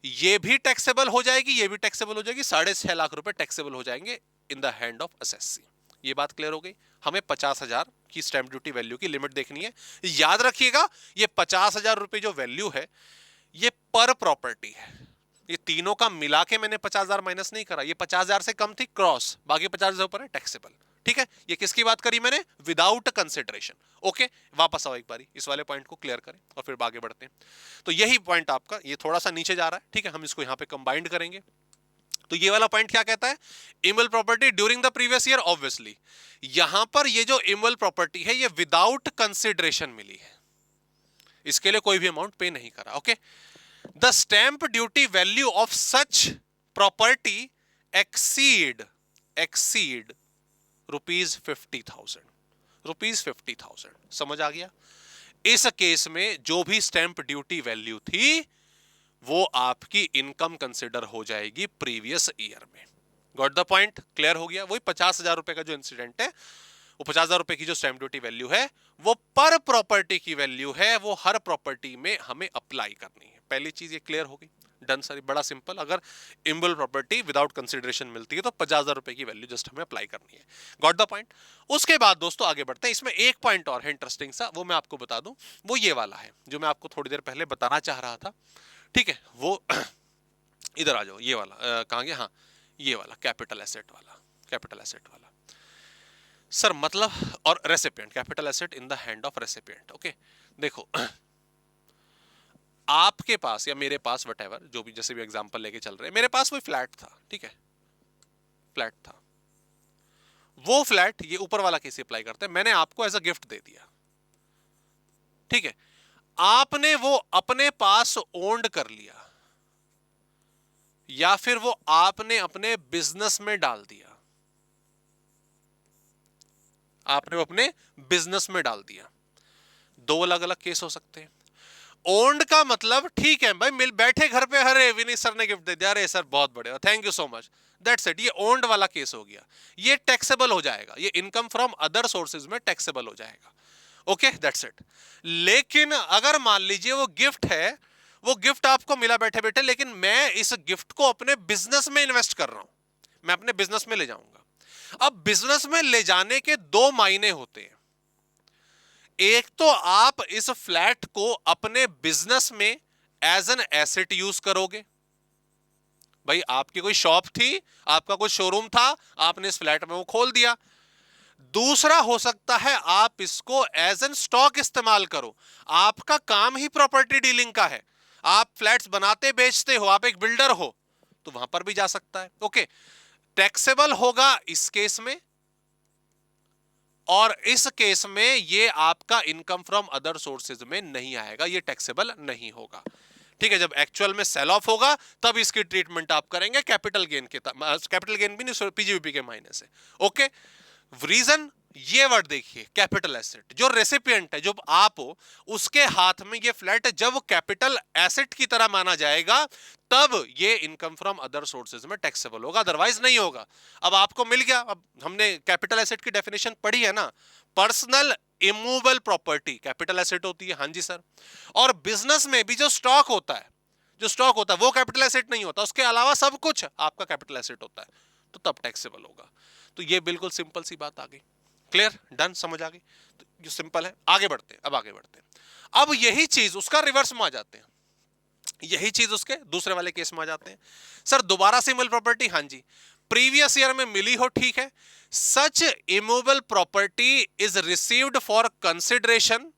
ये भी टैक्सेबल हो जाएगी, ये भी टैक्सेबल हो जाएगी, 6.5 लाख रुपए टैक्सेबल हो जाएंगे in the hand of assessee. ये बात क्लियर हो गई? हमें 50,000 की स्टैंप ड्यूटी वैल्यू की लिमिट देखनी है। याद रखिएगा, ये 50,000 रुपए जो वैल्यू है ये पर प्रॉपर्टी है, ये तीनों का मिला के मैंने 50,000 माइनस नहीं करा, ये 50,000 से कम थी क्रॉस, बाकी 50,000 ऊपर है टैक्सेबल, ठीक है। ये किसकी बात करी मैंने? Without consideration. ओके, वापस आओ एक बारी, इस वाले पॉइंट को क्लियर करें और फिर आगे बढ़ते हैं। तो यही पॉइंट आपका, ये थोड़ा सा नीचे जा रहा है, ठीक है, हम इसको यहां पे कंबाइंड करेंगे। तो ये वाला पॉइंट क्या कहता है? Email property during the previous year. Obviously यहां पर ये जो इमल प्रॉपर्टी है ये विदाउट कंसिडरेशन मिली है, इसके लिए कोई भी अमाउंट पे नहीं करा। Okay, the stamp duty value of such property exceed ₹50,000, ₹50,000। समझ आ गया? इस केस में जो भी स्टैंप ड्यूटी वैल्यू थी वो आपकी इनकम कंसिडर हो जाएगी प्रीवियस ईयर में। Got the point? क्लियर हो गया? वही 50,000 रुपए का जो इंसिडेंट है, वो 50,000 रुपए की जो स्टैंप ड्यूटी वैल्यू है वो पर प्रॉपर्टी की वैल्यू है, वो हर प्रॉपर्टी में हमें अप्लाई करनी है। पहली चीज ये क्लियर हो गई? डन सर, बड़ा सिंपल। अगर इम्बल प्रॉपर्टी विदाउट कंसिडरेशन मिलती है तो 50,000 रुपए की वैल्यू जस्ट हमें अप्लाई करनी है। Got the point? उसके बाद दोस्तों आगे बढ़ते हैं। इसमें एक पॉइंट और है इंटरेस्टिंग सा, वो मैं आपको बता दूं, वो ये वाला है जो मैं आपको थोड़ी देर पहले बताना चाह रहा था, ठीक है। वो इधर आ जाओ, ये वाला कहाँ गया, हाँ ये वाला कैपिटल एसेट वाला, कैपिटल एसेट वाला सर मतलब, और recipient, capital asset in the hand of recipient. Okay देखो आपके पास या मेरे पास वटेवर जो भी, जैसे भी एग्जांपल लेके चल रहे हैं, मेरे पास कोई फ्लैट था, ठीक है, फ्लैट था, वो फ्लैट, ये ऊपर वाला केस अप्लाई करते हैं, मैंने आपको एज अ गिफ्ट दे दिया, ठीक है, आपने वो अपने पास ओन्ड कर लिया या फिर वो आपने अपने बिजनेस में डाल दिया, आपने वो अपने बिजनेस में डाल दिया। दो अलग अलग केस हो सकते हैं। ओन्ड का मतलब ठीक है भाई, मिल बैठे घर पे, अरे विनीत सर ने गिफ्ट दे दिया, अरे सर बहुत बढ़िया, thank you so much, that's it, ये ओन्ड वाला केस हो गया, ये टैक्सेबल हो जाएगा, ये इनकम फ्रॉम अदर सोर्सेज में टैक्सेबल हो जाएगा। Okay that's it. लेकिन अगर मान लीजिए वो गिफ्ट है, वो गिफ्ट आपको मिला बैठे बैठे, लेकिन मैं इस गिफ्ट को अपने बिजनेस में इन्वेस्ट कर रहा हूं, मैं अपने बिजनेस में ले जाऊंगा। अब बिजनेस में ले जाने के दो मायने होते हैं, एक तो आप इस फ्लैट को अपने बिजनेस में एज एन एसेट यूज करोगे, भाई आपकी कोई शॉप थी, आपका कोई शोरूम था, आपने इस फ्लैट में वो खोल दिया। दूसरा हो सकता है आप इसको एज एन स्टॉक इस्तेमाल करो, आपका काम ही प्रॉपर्टी डीलिंग का है, आप फ्लैट्स बनाते बेचते हो, आप एक बिल्डर हो, तो वहां पर भी जा सकता है। ओके टैक्सेबल होगा इस केस में, और इस केस में ये आपका इनकम फ्रॉम अदर सोर्सेज में नहीं आएगा, ये टैक्सेबल नहीं होगा। ठीक है, जब एक्चुअल में सेल ऑफ होगा तब इसकी ट्रीटमेंट आप करेंगे कैपिटल गेन के, कैपिटल गेन भी नहीं, पीजीबीपी के मायने से। ओके रीजन, ये वर्ड देखिए, कैपिटल एसेट, जो रेसिपिएंट है, जो आप हो, उसके हाथ में ये फ्लैट है, जब कैपिटल एसेट की तरह माना जाएगा तब ये इनकम फ्रॉम अदर सोर्सेज में टैक्सेबल होगा, अदरवाइज नहीं होगा। अब आपको मिल गया, अब हमने कैपिटल एसेट की डेफिनेशन पढ़ी है ना, personal immovable property capital asset होती है, हाँ जी सर। और बिजनेस में भी जो स्टॉक होता है, जो स्टॉक होता है वो कैपिटल एसेट नहीं होता, उसके अलावा सब कुछ आपका कैपिटल एसेट होता है, तो तब टैक्सेबल होगा। तो ये बिल्कुल सिंपल सी बात आ गई, क्लियर, डन, समझ आ गई। तो ये सिंपल है, आगे बढ़ते हैं, अब आगे बढ़ते हैं। अब यही चीज उसका रिवर्स में आ जाते हैं, यही चीज उसके दूसरे वाले केस में आ जाते हैं। सर दोबारा से इमूवेबल प्रॉपर्टी, हाँ जी, प्रीवियस ईयर में मिली हो, ठीक है, such immovable property is received for consideration,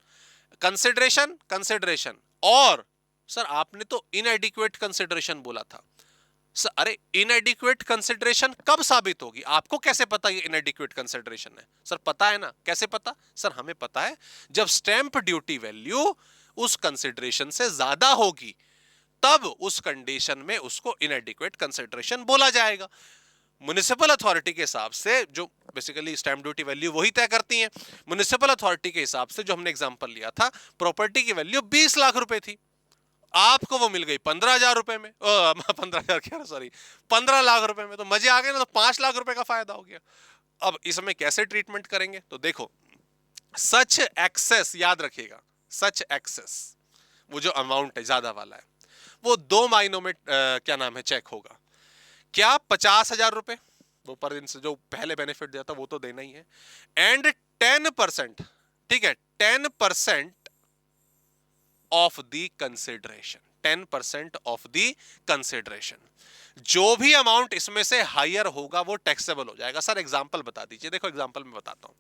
consideration, consideration, और सर आपने तो इनएडिक्वेट कंसिडरेशन बोला था। सर अरे इनएडिक्वेट कंसिडरेशन कब साबित होगी, आपको कैसे पता ये इनएडिक्वेट कंसिडरेशन है? सर पता है ना, कैसे पता? सर हमें पता है, जब स्टैंप ड्यूटी वैल्यू उस कंसिडरेशन से ज्यादा होगी तब उस कंडीशन में उसको इनएडिक्वेट कंसिडरेशन बोला जाएगा। म्युनिसिपल अथॉरिटी के हिसाब से, जो बेसिकली स्टैंप ड्यूटी वैल्यू वही तय करती है, म्युनिसिपल अथॉरिटी के हिसाब से जो हमने एग्जांपल लिया था, प्रॉपर्टी की वैल्यू 20 लाख रुपए थी, आपको वो मिल गई 15,000 रुपए में, 15,000 क्या, सॉरी 15 लाख रुपए में, तो मजे आ गए ना, तो 5 लाख रुपए का फायदा हो गया। अब इसमें कैसे ट्रीटमेंट करेंगे, तो देखो, सच एक्सेस, याद रखिएगा, सच एक्सेस, वो जो अमाउंट है ज्यादा वाला है, वो दो मायनों में क्या नाम है चेक होगा। क्या 50,000 रुपए, वो पर दिन से जो पहले बेनिफिट दिया था वो तो देना ही है, एंड 10%, ठीक है, 10% of the consideration, 10% of the consideration, जो भी अमाउंट इसमें से हायर होगा वो टैक्सेबल हो जाएगा। सर एग्जांपल बता दीजिए, देखो एग्जांपल में बताता हूं,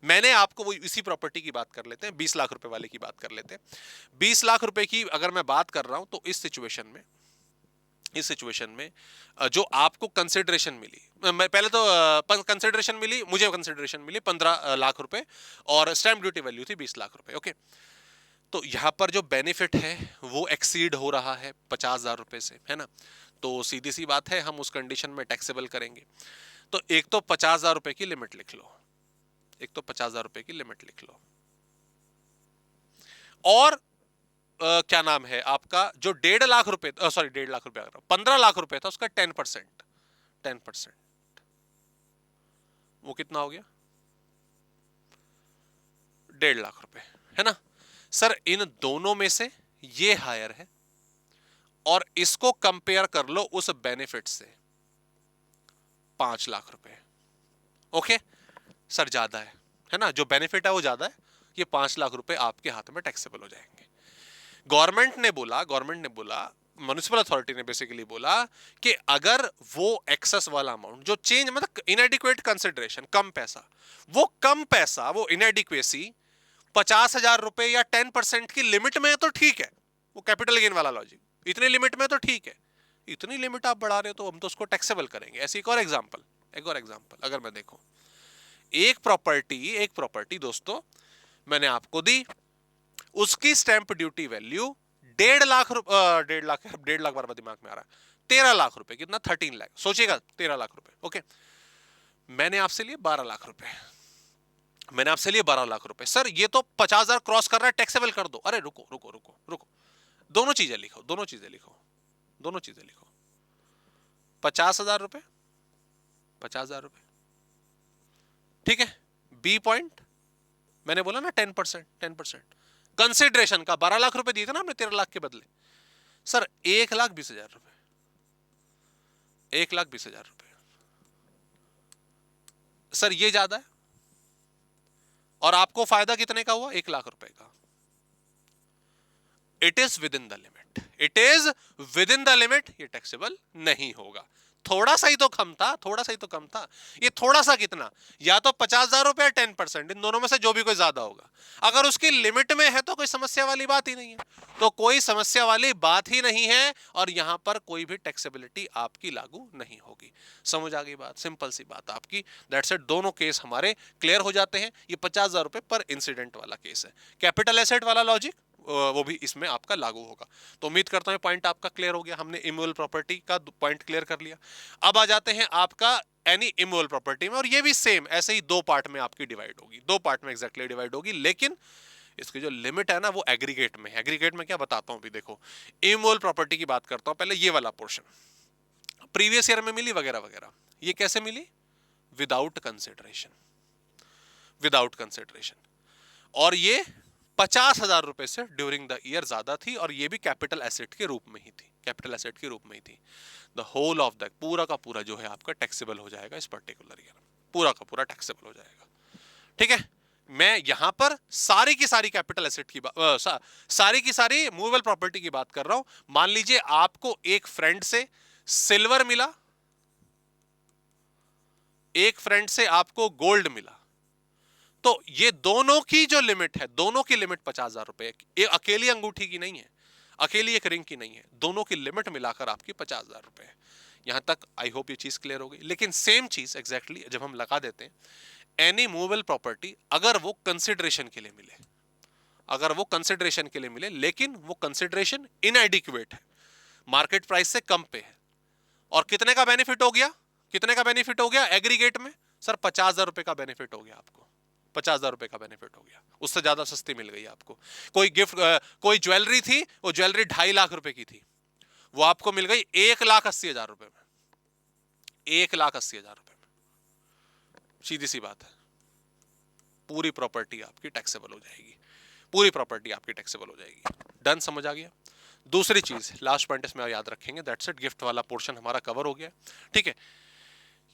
मैंने आपको वो इसी प्रॉपर्टी की बात कर लेते हैं, 20 लाख रुपए वाले की बात कर लेते हैं। 20 लाख रुपए की अगर मैं बात कर रहा हूं, तो इस सिचुएशन में, इस सिचुएशन में जो आपको कंसिडरेशन मिली, मैं पहले तो कंसिडरेशन मिली, मुझे कंसिडरेशन मिली 15 लाख रुपए, और स्टैंप ड्यूटी वैल्यू थी 20 लाख रुपए। ओके तो यहां पर जो बेनिफिट है वो एक्सीड हो रहा है 50,000 रुपए से, है ना, तो सीधी सी बात है, हम उस कंडीशन में टैक्सेबल करेंगे। तो एक तो 50,000 रुपए की लिमिट लिख लो, एक तो 50,000 रुपए की लिमिट लिख लो, और क्या नाम है आपका, जो 1.5 लाख रुपए, सॉरी 1.5 लाख रुपए, 15 लाख रुपए था, उसका 10%, 10%, वो कितना हो गया, 1.5 लाख रुपए, है ना। सर इन दोनों में से ये हायर है, और इसको कंपेयर कर लो उस बेनिफिट से, 5 लाख रुपए। ओके सर ज्यादा है ना, जो बेनिफिट है वो ज्यादा है, ये 5 लाख रुपए आपके हाथ में टैक्सेबल हो जाएंगे। गवर्नमेंट ने बोला, म्युनिसिपल अथॉरिटी ने बेसिकली बोला कि अगर वो एक्सेस वाला अमाउंट जो चेंज मतलब इनएडिक्वेट कंसिडरेशन, कम पैसा, वो इनएडिक्वेसी 50,000 रुपए या 10% की लिमिट में है तो ठीक है, वो कैपिटल गेन वाला लॉजिक, इतनी लिमिट में तो ठीक है, इतनी लिमिट आप बढ़ा रहे हो तो हम तो उसको टैक्सेबल करेंगे। ऐसे एक और एग्जांपल अगर मैं देखूं, एक प्रॉपर्टी दोस्तों मैंने आपको दी, उसकी स्टैंप ड्यूटी वैल्यू 1.5 लाख बार दिमाग में आ रहा है, 13 लाख रुपए, कितना 13 लाख, सोचिएगा 13 लाख रुपए। ओके, मैंने आपसे लिए 12 लाख रुपए, सर ये तो 50,000 क्रॉस कर रहा है, टैक्सेबल कर दो। अरे रुको, दोनों चीजें लिखो 50,000 रुपए, ठीक है। बी पॉइंट मैंने बोला ना 10% कंसिडरेशन का 12 लाख रुपए दिए थे ना हमने 13 लाख के बदले, सर 1,20,000 रुपए, 1,20,000 रुपए, सर ये ज्यादा है, और आपको फायदा कितने का हुआ, 1 लाख रुपए का। It is with in the limit, ये टैक्सेबल नहीं होगा। थोड़ा सा ही तो कम था, ये थोड़ा सा कितना, या तो 50,000 रुपए या 10%, इन दोनों में से जो भी कोई ज्यादा होगा। अगर उसकी लिमिट में है तो कोई समस्या वाली बात ही नहीं है, और यहां पर कोई भी टैक्सेबिलिटी आपकी लागू नहीं होगी। समझ आ गई बात, सिंपल सी बात आपकी। दैट्स इट, दोनों केस हमारे क्लियर हो जाते हैं। ये 50,000 रुपए पर इंसिडेंट वाला केस है, कैपिटल एसेट वाला लॉजिक वो भी इसमें आपका लागू होगा। तो उम्मीद करता हूं पॉइंट आपका क्लियर हो गया, हमने इमूवेबल प्रॉपर्टी का पॉइंट क्लियर कर लिया। अब आ जाते हैं आपका एनी इमूवेबल प्रॉपर्टी में, और ये भी सेम ऐसे ही दो पार्ट में आपकी डिवाइड होगी, दो पार्ट में एग्जैक्टली डिवाइड होगी, लेकिन इसकी जो लिमिट है ना वो एग्रीगेट में क्या बताता हूं। भी देखो, इमूवेबल प्रॉपर्टी की बात करता हूं, पहले ये वाला पोर्शन प्रीवियस ईयर में मिली वगैरह वगैरह, ये कैसे मिली, विदाउट कंसिडरेशन, और ये 50,000 रुपए से ड्यूरिंग द ईयर ज्यादा थी, और ये भी कैपिटल एसेट के रूप में ही थी। द होल ऑफ द पूरा का पूरा जो है आपका टैक्सेबल हो जाएगा इस पर्टिकुलर ईयर, पूरा का पूरा टैक्सेबल हो जाएगा। ठीक है, मैं यहां पर सारी की सारी कैपिटल एसेट की सारी की सारी मूवेबल प्रॉपर्टी की बात कर रहा हूं। मान लीजिए आपको एक फ्रेंड से सिल्वर मिला, एक फ्रेंड से आपको गोल्ड मिला, तो ये दोनों की जो लिमिट है, दोनों की लिमिट 50,000 रुपए, अकेली अंगूठी की नहीं है, अकेली एक रिंग की नहीं है, दोनों की लिमिट मिलाकर आपकी 50,000 रुपए है। यहां तक आई होप ये चीज क्लियर हो गई। लेकिन सेम चीज एग्जैक्टली जब हम लगा देते हैं, एनी मूवेबल प्रॉपर्टी अगर वो कंसिडरेशन के लिए मिले, लेकिन वो कंसिडरेशन इनएडिक्वेट है, मार्केट प्राइस से कम पे है, और कितने का बेनिफिट हो गया एग्रीगेट में, सर 50,000 रुपए का बेनिफिट हो गया आपको, 50,000 रुपए का बेनिफिट हो गया, उससे ज्यादा सस्ती मिल गई आपको। कोई गिफ्ट, कोई ज्वेलरी थी, वो ज्वेलरी 2.5 लाख रुपए की थी, वो आपको मिल गई 1,80,000 रुपए में, 1,80,000 रुपए में। सीधी सी बात है, पूरी प्रॉपर्टी आपकी टैक्सेबल हो जाएगी, डन, समझ आ गया। दूसरी चीज, लास्ट पॉइंट इसमें याद रखेंगे, दैट्स इट, गिफ्ट वाला पोर्शन हमारा कवर हो गया। ठीक है,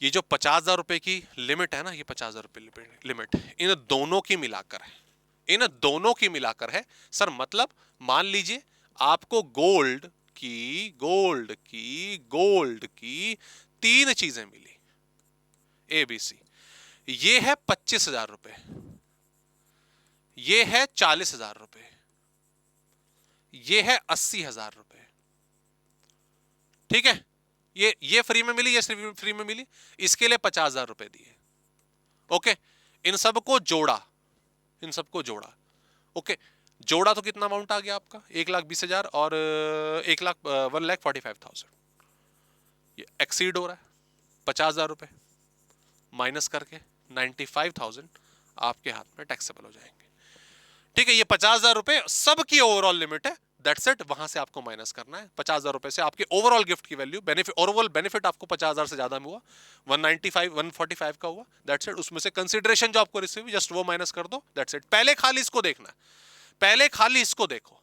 ये जो 50,000 रुपए की लिमिट है ना, ये 50,000 रुपए लिमिट इन दोनों की मिलाकर है सर। मतलब मान लीजिए आपको गोल्ड की 3 चीजें मिली, ABC, ये है 25,000 रुपए, ये है 40,000 रुपए, ये है 80,000 रुपए। ठीक है, ये फ्री में मिली, ये फ्री में मिली, इसके लिए 50,000 रुपए दिए। ओके, इन सबको जोड़ा, ओके, जोड़ा तो कितना अमाउंट आ गया आपका, 1,20,000 और 1,45,000, ये एक्सीड हो रहा है 50,000 रुपए, माइनस करके 95,000 आपके हाथ में टैक्सेबल हो जाएंगे। ठीक है, ये 50,000 रुपए सबकी ओवरऑल लिमिट है, दैट्स इट, वहां से आपको माइनस करना है। 50,000 रुपए से आपके ओवरऑल गिफ्ट की वैल्यू, ओवरऑल बेनिफिट आपको 50,000 से ज्यादा में हुआ, 145 का हुआ, दैट्स इट। उसमें से कंसिडरेशन जो आपको रिसीव, जस्ट वो माइनस कर दो, दैट्स इट। पहले खाली इसको देखो,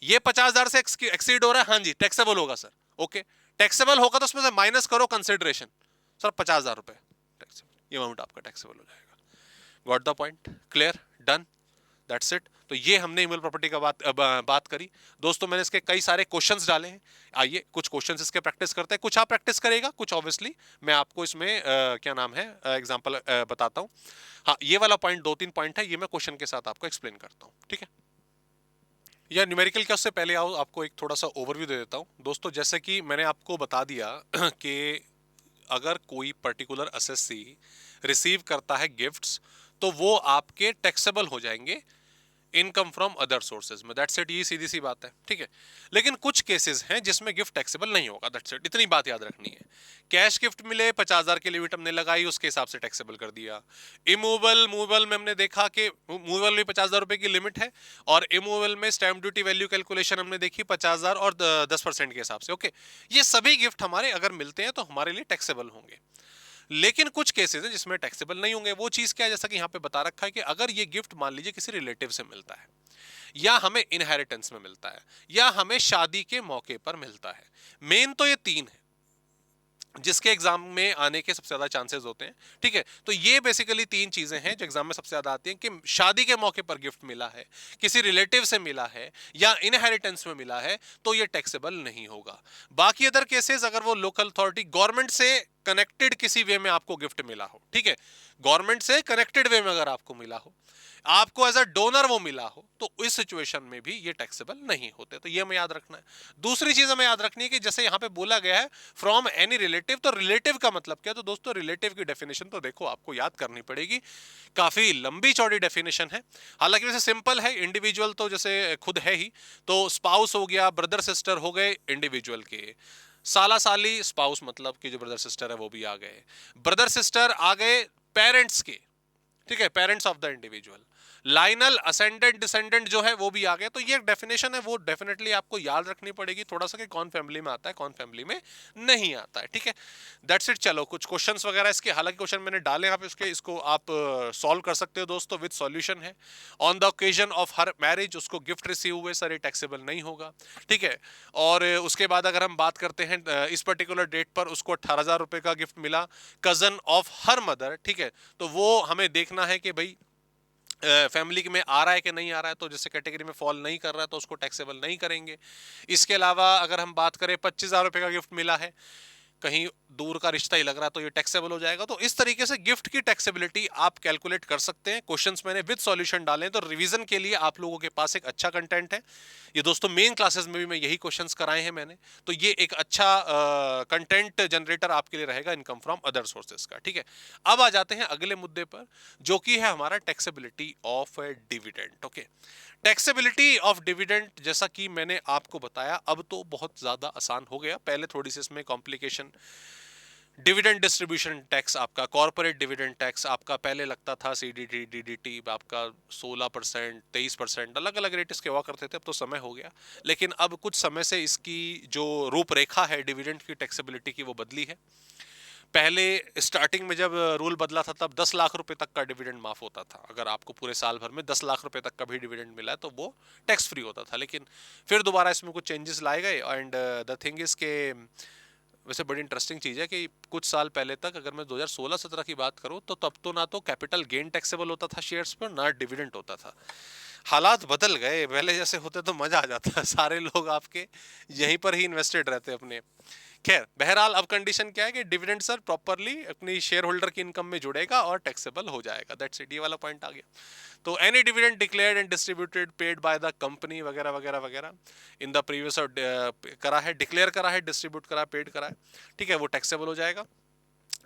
ये 50,000 से एक्सीड हो रहा है, हाँ जी टैक्सेबल होगा सर, ओके, टैक्सेबल होगा तो उसमें से माइनस करो कंसिडरेशन, सर 50,000 रुपए टैक्सेबल, ये अमाउंट आपका टैक्सेबल हो जाएगा। Got the point, clear, done, that's it. तो ये हमने इमूवेबल प्रॉपर्टी का बात करी दोस्तों। मैंने इसके कई सारे क्वेश्चंस डाले हैं, आइए कुछ क्वेश्चंस इसके प्रैक्टिस करते हैं। कुछ आप प्रैक्टिस करेगा, कुछ ऑब्वियसली मैं आपको इसमें क्या नाम है एग्जांपल बताता हूं। हाँ, ये वाला पॉइंट, 2-3 पॉइंट है, ये मैं क्वेश्चन के साथ आपको एक्सप्लेन करता हूं, ठीक है। या न्यूमेरिकल का उससे पहले आओ आपको एक थोड़ा सा ओवरव्यू दे देता हूं दोस्तों। जैसे कि मैंने आपको बता दिया कि अगर कोई पर्टिकुलर एसएससी रिसीव करता है गिफ्ट्स तो वो आपके टैक्सेबल हो जाएंगे इनकम फ्रॉम अदर सोर्सेज में। दैट्स इट, ये सीधी सी बात है, ठीक है। लेकिन कुछ केसेस हैं जिसमें गिफ्ट टैक्सेबल नहीं होगा, दैट्स इट, इतनी बात याद रखनी है। कैश गिफ्ट मिले, 50,000 की लिमिट हमने लगाई, उसके हिसाब से टैक्सेबल कर दिया। इमूवेबल मूवेबल में हमने देखा कि मूवेबल में 50,000 रुपए की लिमिट है, और इमूवेबल में स्टैम्प ड्यूटी वैल्यू कैलकुलेशन हमने देखी 50,000 और 10% के हिसाब से। ओके, ये सभी गिफ्ट हमारे अगर मिलते हैं तो हमारे लिए टैक्सेबल होंगे। लेकिन कुछ केसेस हैं जिसमें टैक्सेबल नहीं होंगे। वो चीज क्या है, जैसा कि यहां पे बता रखा है कि अगर ये गिफ्ट मान लीजिए किसी रिलेटिव से मिलता है, या हमें इनहेरिटेंस में मिलता है, या हमें शादी के मौके पर मिलता है। मेन तो ये तीन है जिसके एग्जाम में आने के सबसे ज्यादा चांसेस होते हैं, ठीक है। तो ये बेसिकली तीन चीजें हैं जो एग्जाम में सबसे ज्यादा आती हैं, कि शादी के मौके पर गिफ्ट मिला है, किसी रिलेटिव से मिला है, या इनहेरिटेंस में मिला है, तो ये टैक्सेबल नहीं होगा। बाकी अदर केसेस, अगर वो लोकल अथॉरिटी गवर्नमेंट से कनेक्टेड किसी वे में आपको गिफ्ट मिला हो, ठीक है, गवर्नमेंट से कनेक्टेड वे में अगर आपको मिला हो, आपको एज अ डोनर वो मिला हो, तो इस सिचुएशन में भी ये टैक्सेबल नहीं होते। तो ये हमें याद रखना है। दूसरी चीज हमें याद रखनी है कि जैसे यहां पे बोला गया है फ्रॉम एनी रिलेटिव, तो रिलेटिव का मतलब क्या? तो दोस्तों रिलेटिव की डेफिनेशन तो देखो आपको याद करनी पड़ेगी, काफी लंबी चौड़ी डेफिनेशन है। हालांकि वैसे सिंपल है, इंडिविजुअल तो जैसे खुद है ही, तो स्पाउस हो गया, ब्रदर सिस्टर हो गए इंडिविजुअल के, साला साली स्पाउस मतलब कि जो ब्रदर सिस्टर है वो भी आ गए, ब्रदर सिस्टर आ गए पेरेंट्स के, ठीक है, parents of the individual, Lionel ascendant descendant जो है वो भी आ गया। तो ये डेफिनेशन है, वो डेफिनेटली आपको याद रखनी पड़ेगी थोड़ा सा, कि कौन फैमिली में आता है कौन फैमिली में नहीं आता है, ठीक है। That's it. चलो कुछ क्वेश्चंस वगैरह इसके, हालांकि क्वेश्चन मैंने डाले आप इसके, इसको आप सॉल्व कर सकते हो दोस्तों, विद सॉल्यूशन है। On the occasion of her marriage उसको गिफ्ट रिसीव हुए, सर ये टैक्सेबल नहीं होगा, ठीक है। और उसके बाद अगर हम बात करते हैं इस पर्टिकुलर डेट पर उसको 18,000 रुपए का गिफ्ट मिला कजन ऑफ हर मदर, ठीक है, तो वो हमें देखना है कि भाई फैमिली में आ रहा है कि नहीं आ रहा है, तो जैसे कैटेगरी में फॉल नहीं कर रहा है तो उसको टैक्सेबल नहीं करेंगे। इसके अलावा अगर हम बात करें 25,000 रुपए का गिफ्ट मिला है, कहीं दूर का रिश्ता ही लग रहा है, तो ये टैक्सेबल हो जाएगा। तो इस तरीके से गिफ्ट की टैक्सेबिलिटी आप कैलकुलेट कर सकते हैं। क्वेश्चंस मैंने विद सॉल्यूशन डाले हैं, तो रिवीजन के लिए आप लोगों के पास एक अच्छा कंटेंट है। ये दोस्तों मेन क्लासेस में भी मैं यही क्वेश्चंस कराए हैं मैंने, तो ये एक अच्छा कंटेंट जनरेटर आपके लिए रहेगा इनकम फ्रॉम अदर सोर्सेज का, ठीक है। अब आ जाते हैं अगले मुद्दे पर, जो कि है हमारा taxability of dividend. Okay, taxability of dividend, जैसा कि मैंने आपको बताया, अब तो बहुत ज्यादा आसान हो गया, पहले थोड़ी सी इसमें कॉम्प्लिकेशन। डिविडेंड डिस्ट्रीब्यूशन टैक्स आपका, कॉर्पोरेट डिविडेंड टैक्स आपका पहले लगता था सीडीडी डीडीटी आपका 16%, 23%, अलग अलग रेट इसके हुआ करते थे। अब तो समय हो गया, लेकिन अब कुछ समय से इसकी जो रूपरेखा है डिविडेंड की टैक्सेबिलिटी की वो बदली है। पहले स्टार्टिंग में जब रूल बदला था तब 10 लाख रुपए तक का डिविडेंड माफ होता था। अगर आपको पूरे साल भर में 10 लाख रुपए तक का भी डिविडेंड मिला है तो वो टैक्स फ्री होता था। लेकिन फिर दोबारा इसमें कुछ चेंजेस लाए गए, एंड द थिंग इज के वैसे बड़ी इंटरेस्टिंग चीज़ है कि कुछ साल पहले तक, अगर मैं 2016-17 की बात करूं, तो तब तो ना तो कैपिटल गेन टैक्सेबल होता था शेयर्स पर, ना डिविडेंड होता था। हालात बदल गए, पहले जैसे होते तो मजा आ जाता, सारे लोग आपके यहीं पर ही इन्वेस्टेड रहते अपने। खैर बहरहाल अब कंडीशन क्या है कि डिविडेंड सर प्रॉपरली अपनी शेयर होल्डर की इनकम में जुड़ेगा और टैक्सेबल हो जाएगा। दैट्स इट, ये वाला पॉइंट आ गया। तो any dividend declared and distributed paid by the company वगैरह वगैरह वगैरह इन द प्रीवियस, और करा है, डिक्लेयर करा है, डिस्ट्रीब्यूट करा है, पेड करा है, ठीक है, वो टैक्सेबल हो जाएगा।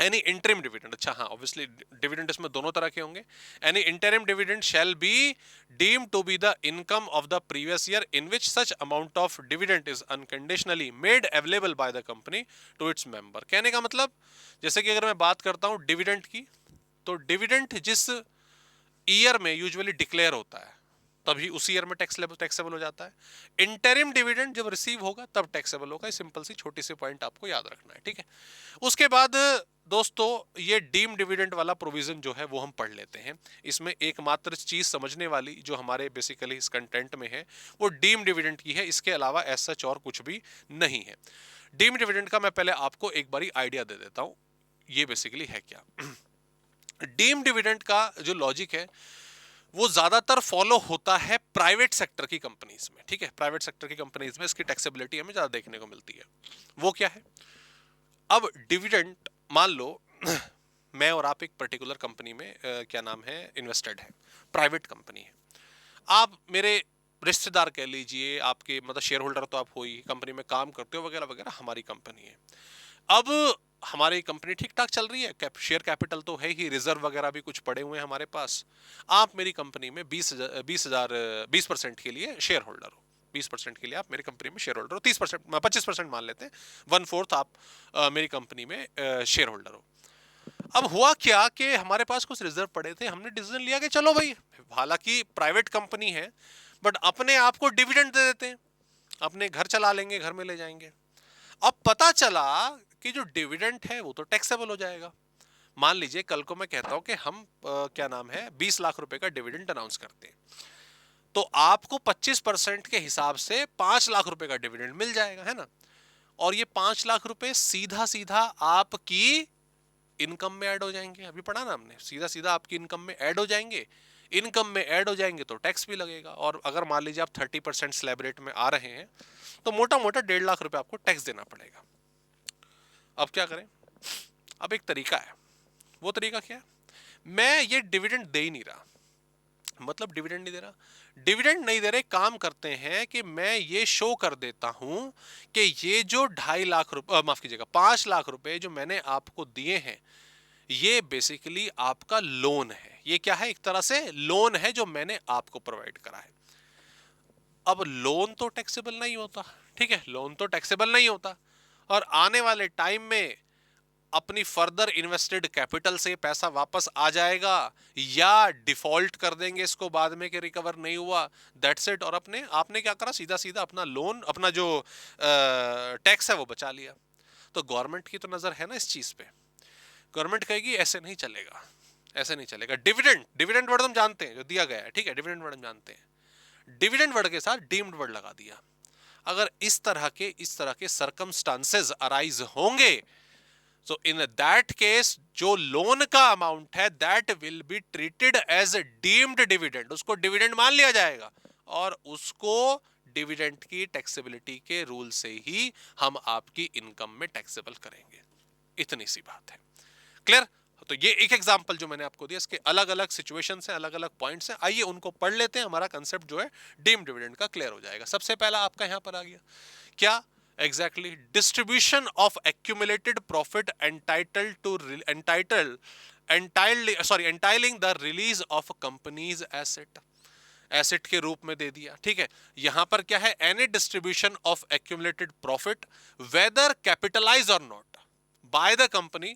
एनी इंटरिम डिविडेंड, अच्छा हाँ ऑब्वियसली डिविडेंड इसमें दोनों तरह के होंगे। Any interim dividend shall be deemed to be the income of the previous year in which such amount of dividend is unconditionally made available by the company to its member. कहने का मतलब, जैसे कि अगर मैं बात करता हूं डिविडेंड की, तो डिविडेंड जिस ईयर में यूजुअली डिक्लेयर होता है तभी उसी ईयर में टैक्सेबल हो जाता है। इंटरिम डिविडेंड जब रिसीव होगा तब टैक्सेबल होगा। सिंपल सी छोटी सी पॉइंट आपको याद रखना है, ठीक है। उसके बाद दोस्तों ये डीम डिविडेंड वाला प्रोविजन जो है वो हम पढ़ लेते हैं। इसमें एकमात्र चीज समझने वाली जो हमारे बेसिकली इस कंटेंट में है वो डीम डिविडेंड की है, इसके अलावा एज सच और कुछ भी नहीं है। डीम डिविडेंड का मैं पहले आपको एक बारी आइडिया दे देता हूं, ये बेसिकली है क्या। डीम डिविडेंड का जो लॉजिक है वो ज्यादातर फॉलो होता है प्राइवेट सेक्टर की कंपनीज में, ठीक है। प्राइवेट सेक्टर की कंपनीज में इसकी टैक्सेबिलिटी हमें ज्यादा देखने को मिलती है। वो क्या है? अब डिविडेंड, मान लो मैं और आप एक पर्टिकुलर कंपनी में क्या नाम है, इन्वेस्टेड है, प्राइवेट कंपनी है। आप मेरे रिश्तेदार कह लीजिए, आपके मतलब शेयर होल्डर तो आप हो ही, कंपनी में काम करते हो वगैरह वगैरह, हमारी कंपनी है। अब हमारी कंपनी ठीक ठाक चल रही है, शेयर कैपिटल तो है ही, रिजर्व वगैरह भी कुछ पड़े हुए हैं हमारे पास। आप मेरी कंपनी में 20% के लिए शेयर होल्डर हो। 20% के लिए आप मेरी कंपनी में शेयर होल्डर हो। 30%, 25% मान लेते हैं, 1/4 आप मेरी कंपनी में शेयर होल्डर हो। अब हुआ क्या कि हमारे पास कुछ रिजर्व पड़े थे, हमने डिसीजन लिया कि चलो भाई, हालांकि प्राइवेट कंपनी है बट अपने आप को डिविडेंड दे देते हैं, अपने घर चला लेंगे, घर में ले जाएंगे। अब पता चला कि जो डिविडेंड है वो तो टैक्सेबल हो जाएगा। मान लीजिए कल को मैं कहता हूं कि हम क्या नाम है 20 लाख रुपए का डिविडेंड अनाउंस करते हैं, तो आपको 25% के हिसाब से 5 लाख रुपए का डिविडेंड मिल जाएगा, है ना। और ये 5 लाख रुपए सीधा सीधा आपकी इनकम में ऐड हो जाएंगे। अभी पढ़ा ना हमने, सीधा सीधा आपकी इनकम में ऐड हो जाएंगे। इनकम में ऐड हो जाएंगे तो टैक्स भी लगेगा। और अगर मान लीजिए आप 30% स्लैब रेट में आ रहे हैं तो मोटा मोटा 1.5 लाख रुपए आपको टैक्स देना पड़ेगा। अब क्या करें? अब एक तरीका है। वो तरीका क्या है? मैं ये डिविडेंड दे ही नहीं रहा, मतलब डिविडेंड नहीं दे रहा, डिविडेंड नहीं दे रहे, काम करते हैं कि मैं ये शो कर देता हूं कि ये जो 2.5 लाख रुपए, माफ कीजिएगा 5 लाख रुपए जो मैंने आपको दिए हैं, ये बेसिकली आपका लोन है। ये क्या है? एक तरह से लोन है जो मैंने आपको प्रोवाइड करा है। अब लोन तो टैक्सेबल नहीं होता, ठीक है, लोन तो टैक्सेबल नहीं होता, और आने वाले टाइम में अपनी फर्दर इन्वेस्टेड कैपिटल से पैसा वापस आ जाएगा या डिफॉल्ट कर देंगे इसको बाद में कि रिकवर नहीं हुआ, दैट्स इट। और अपने आपने क्या करा, सीधा सीधा अपना लोन, अपना जो टैक्स है वो बचा लिया। तो गवर्नमेंट की तो नजर है ना इस चीज पे। गवर्नमेंट कहेगी ऐसे नहीं चलेगा, ऐसे नहीं चलेगा। डिविडेंड, डिविडेंड वर्ड हम जानते हैं जो दिया गया है, ठीक है, डिविडेंड वर्ड हम जानते हैं। डिविडेंड वर्ड के साथ डीम्ड वर्ड लगा दिया। अगर इस तरह के सर्कमस्टांसेस अराइज होंगे, सो इन दैट केस जो लोन का अमाउंट है that will be treated as deemed dividend, उसको डिविडेंड मान लिया जाएगा और उसको डिविडेंड की टैक्सेबिलिटी के रूल से ही हम आपकी इनकम में टैक्सेबल करेंगे। इतनी सी बात है। क्लियर? तो ये एक एग्जांपल जो मैंने आपको दिया, इसके अलग अलग सिचुएशंस हैं, अलग अलग पॉइंट्स हैं, आइए उनको पढ़ लेते हैं। हमारा कंसेप्ट जो है डीम्ड डिविडेंड का क्लियर हो जाएगा। सबसे पहला आपका यहां पर आ गया क्या? Exactly distribution of accumulated profit entailing the release of company's asset, asset के रूप में दे दिया, ठीक है। यहां पर क्या है? Any distribution of accumulated profit whether capitalised or not by the company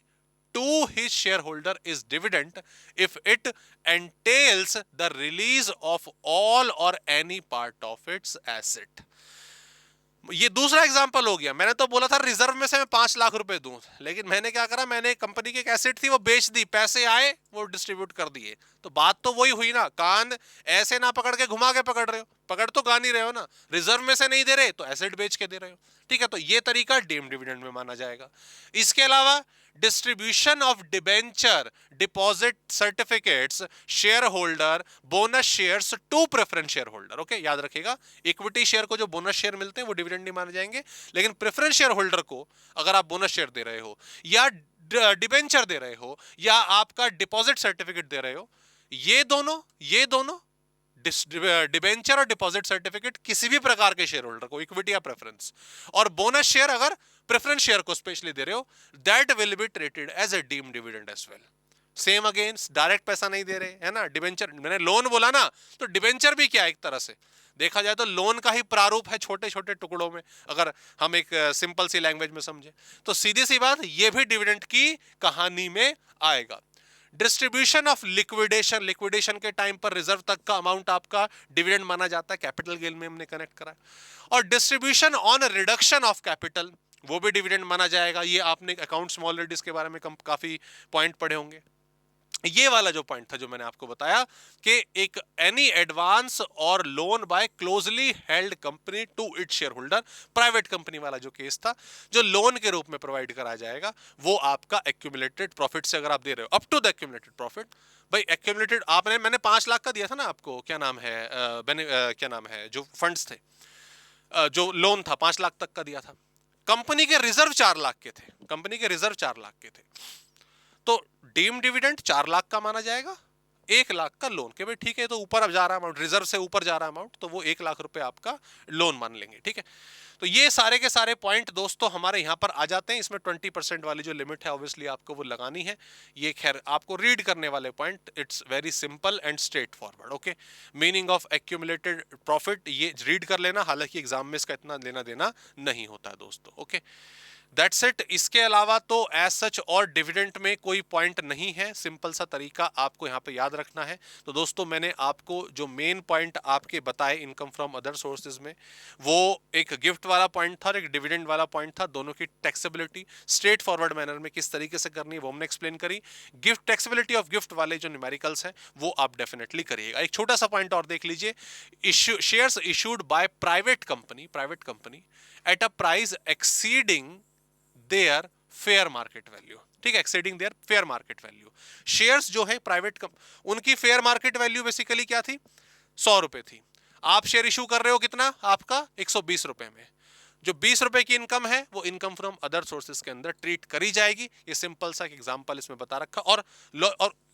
to his shareholder is dividend if it entails the release of all or any part of its asset। ये दूसरा एग्जांपल हो गया। मैंने तो बोला था reserve में से मैं 5 लाख रुपए दूं, लेकिन मैंने क्या करा, मैंने कंपनी की एक एसेट थी वो बेच दी, पैसे आए वो डिस्ट्रीब्यूट कर दिए। तो बात तो वही हुई ना, कान ऐसे ना पकड़ के घुमा के पकड़ रहे हो, पकड़ तो गा नहीं रहे हो ना, रिजर्व में से नहीं दे रहे तो एसेट बेच के दे रहे हो, ठीक है। तो ये तरीका डीम्ड डिविडेंड में माना जाएगा। इसके अलावा distribution of debenture, deposit certificates, share holder, bonus shares to preference share holder. Okay, याद रखिएगा, इक्विटी शेयर को जो बोनस शेयर मिलते हैं वो डिविडेंड नहीं माने जाएंगे, लेकिन प्रेफरेंस शेयर होल्डर को अगर आप बोनस शेयर दे रहे हो या डिबेंचर दे रहे हो या आपका डिपॉजिट सर्टिफिकेट दे रहे हो, ये दोनों डिबेंचर और डिपॉजिट सर्टिफिकेट किसी भी प्रकार के शेयर होल्डर को, इक्विटी या प्रेफरेंस, और बोनस शेयर अगर प्रेफरेंस शेयर को स्पेशली दे रहे हो, that will be treated as a deemed dividend as well. Same again, direct पैसा नहीं दे रहे है ना, डिबेंचर, मैंने लोन बोला ना, तो डिबेंचर भी क्या है, एक तरह से देखा जाए तो लोन का ही प्रारूप है, छोटे छोटे टुकड़ों में, अगर हम एक सिंपल सी लैंग्वेज में समझे तो सीधी सी बात, ये भी डिविडेंड की कहानी में आएगा। डिस्ट्रीब्यूशन ऑफ लिक्विडेशन, लिक्विडेशन के टाइम पर रिजर्व तक का अमाउंट आपका डिविडेंड माना जाता है, कैपिटल गेन में हमने कनेक्ट करा। और distribution on reduction of capital, वो भी डिविडेंड माना जाएगा। ये आपने अकाउंट स्मॉल लेडीज के बारे में काफी पॉइंट पढ़े होंगे। ये वाला जो पॉइंट था जो मैंने आपको बताया कि एक एनी एडवांस और loan by closely held company to its share holder, private company वाला जो केस था, जो लोन के रूप में प्रोवाइड करा जाएगा, वो आपका एक्यूमुलेटेड प्रॉफिट से अगर आप दे रहे हो up to the accumulated profit. भाई एक्यूमुलेटेड आपने, मैंने 5 लाख का दिया था ना आपको, क्या नाम है, क्या नाम है, जो फंड्स थे, जो लोन था 5 लाख तक का दिया था। कंपनी के रिजर्व 4 लाख के थे, कंपनी के रिजर्व 4 लाख के थे, तो डीम डिविडेंड 4 लाख का माना जाएगा, 1 लाख का लोन के। भाई ठीक है, तो ऊपर अब जा रहा अमाउंट, रिजर्व से ऊपर जा रहा अमाउंट, तो वो 1 लाख रुपए आपका लोन मान लेंगे। ठीक है, तो ये सारे के सारे पॉइंट दोस्तों हमारे यहाँ पर आ जाते हैं। इसमें 20% वाली जो लिमिट है ऑब्वियसली आपको वो लगानी है। ये खैर आपको रीड करने वाले point, it's very simple and straight forward. Okay, meaning of accumulated profit ये रीड कर लेना, हालांकि एग्जाम में इसका इतना लेना देना नहीं होता है दोस्तों। Okay, that's it. इसके अलावा तो एज सच और डिविडेंड में कोई पॉइंट नहीं है, सिंपल सा तरीका आपको यहाँ पे याद रखना है। तो दोस्तों मैंने आपको जो मेन पॉइंट आपके बताए इनकम फ्रॉम अदर सोर्सेज में, वो एक गिफ्ट वाला पॉइंट था और एक डिविडेंड वाला पॉइंट था। दोनों की टैक्सेबिलिटी स्ट्रेट फॉरवर्ड मैनर में किस तरीके से करनी है वो हमने एक्सप्लेन करी। गिफ्ट टैक्सेबिलिटी ऑफ गिफ्ट वाले जो न्यूमेरिकल्स हैं वो आप डेफिनेटली करिएगा। एक छोटा सा पॉइंट और देख लीजिए, shares issued by private company at a price exceeding their fair market value. ठीक है, exceeding their fair market value. Shares जो है प्राइवेट, उनकी फेयर मार्केट वैल्यू बेसिकली क्या थी, 100 रुपए थी। आप शेयर इशू कर रहे हो कितना, आपका 120 रुपए में। जो 20 रुपए की इनकम है वो इनकम फ्रॉम अदर सोर्सेज के अंदर ट्रीट करी जाएगी। ये सिंपल सा एग्जांपल इसमें बता रखा। और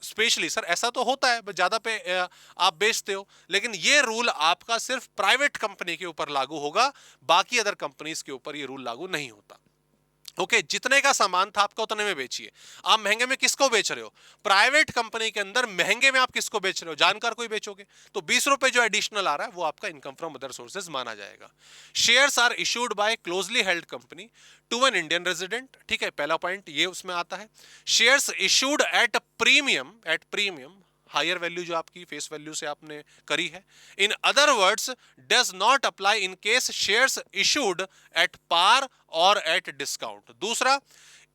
स्पेशली सर ऐसा तो होता है ज्यादा पे आप बेचते हो, लेकिन ये रूल आपका सिर्फ प्राइवेट कंपनी के ऊपर लागू होगा, बाकी अदर कंपनीज के ऊपर ये रूल लागू नहीं होता। ओके, जितने का सामान था आपका उतने में बेचिए। आप महंगे में किसको बेच रहे हो, प्राइवेट कंपनी के अंदर महंगे में आप किसको बेच रहे हो, जानकार को ही बेचोगे। तो 20 रुपए जो एडिशनल आ रहा है वो आपका इनकम फ्रॉम अदर सोर्सेज माना जाएगा। Shares are issued by closely held company to an Indian resident. ठीक है, पहला पॉइंट ये उसमें आता है। Shares issued at premium, higher value जो आपकी फेस वैल्यू से आपने करी है। In other words does not apply in case shares issued at par और एट डिस्काउंट। दूसरा,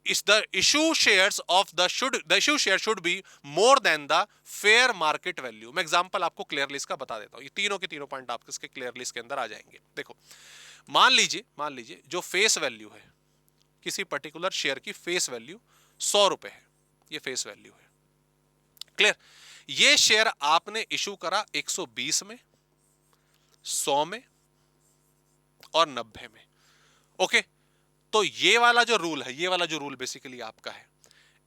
is the issue shares of the issue share should be more than the fair market value। मैं example आपको clear list का बता देता हूं, ये तीनों के तीनों पॉइंट आपके इसके क्लियर लिस्ट के अंदर आ जाएंगे। देखो, मान लीजिए जो फेस वैल्यू है किसी पर्टिकुलर शेयर की, फेस वैल्यू 100 रुपए है, ये फेस वैल्यू है। क्लियर, ये शेयर आपने इशू करा 120 में, 100 में और 90 में। ओके, तो ये वाला जो रूल है, ये वाला जो रूल बेसिकली आपका है,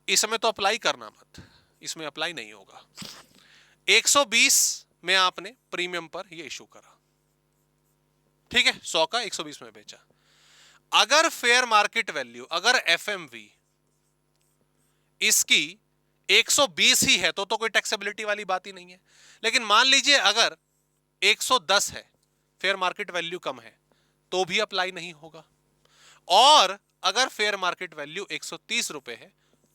इसमें तो अप्लाई करना मत, इसमें अप्लाई नहीं होगा। 120 में आपने प्रीमियम पर ये इशू करा, ठीक है, 100 का 120 में बेचा। अगर फेयर मार्केट वैल्यू, अगर एफएमवी इसकी 120 ही है तो कोई टैक्सेबिलिटी वाली बात ही नहीं है। लेकिन मान लीजिए अगर 110 है, फेयर मार्केट वैल्यू कम है, तो भी अप्लाई नहीं होगा। और अगर फेयर मार्केट वैल्यू 130 रुपए है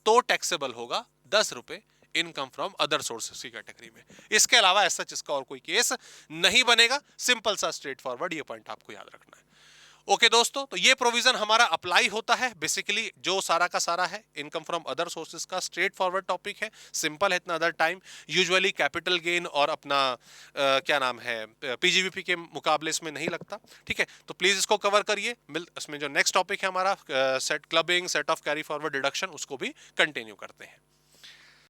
तो टैक्सेबल होगा 10 रुपए इनकम फ्रॉम अदर सोर्सेस की कैटेगरी में। इसके अलावा ऐसा इसका और कोई केस नहीं बनेगा। सिंपल सा स्ट्रेट फॉरवर्ड, ये पॉइंट आपको याद रखना है। ओके दोस्तों, तो ये प्रोविजन हमारा अप्लाई होता है बेसिकली जो सारा का सारा है इनकम फ्रॉम अदर सोर्सेज का। स्ट्रेट फॉरवर्ड टॉपिक है, सिंपल है, इतना other time usually capital gain और अपना क्या नाम है पीजीबीपी के मुकाबले इसमें नहीं लगता। ठीक है, तो प्लीज इसको कवर करिए। इसमें जो नेक्स्ट टॉपिक है हमारा set clubbing, set of carry forward deduction, उसको भी कंटिन्यू करते हैं।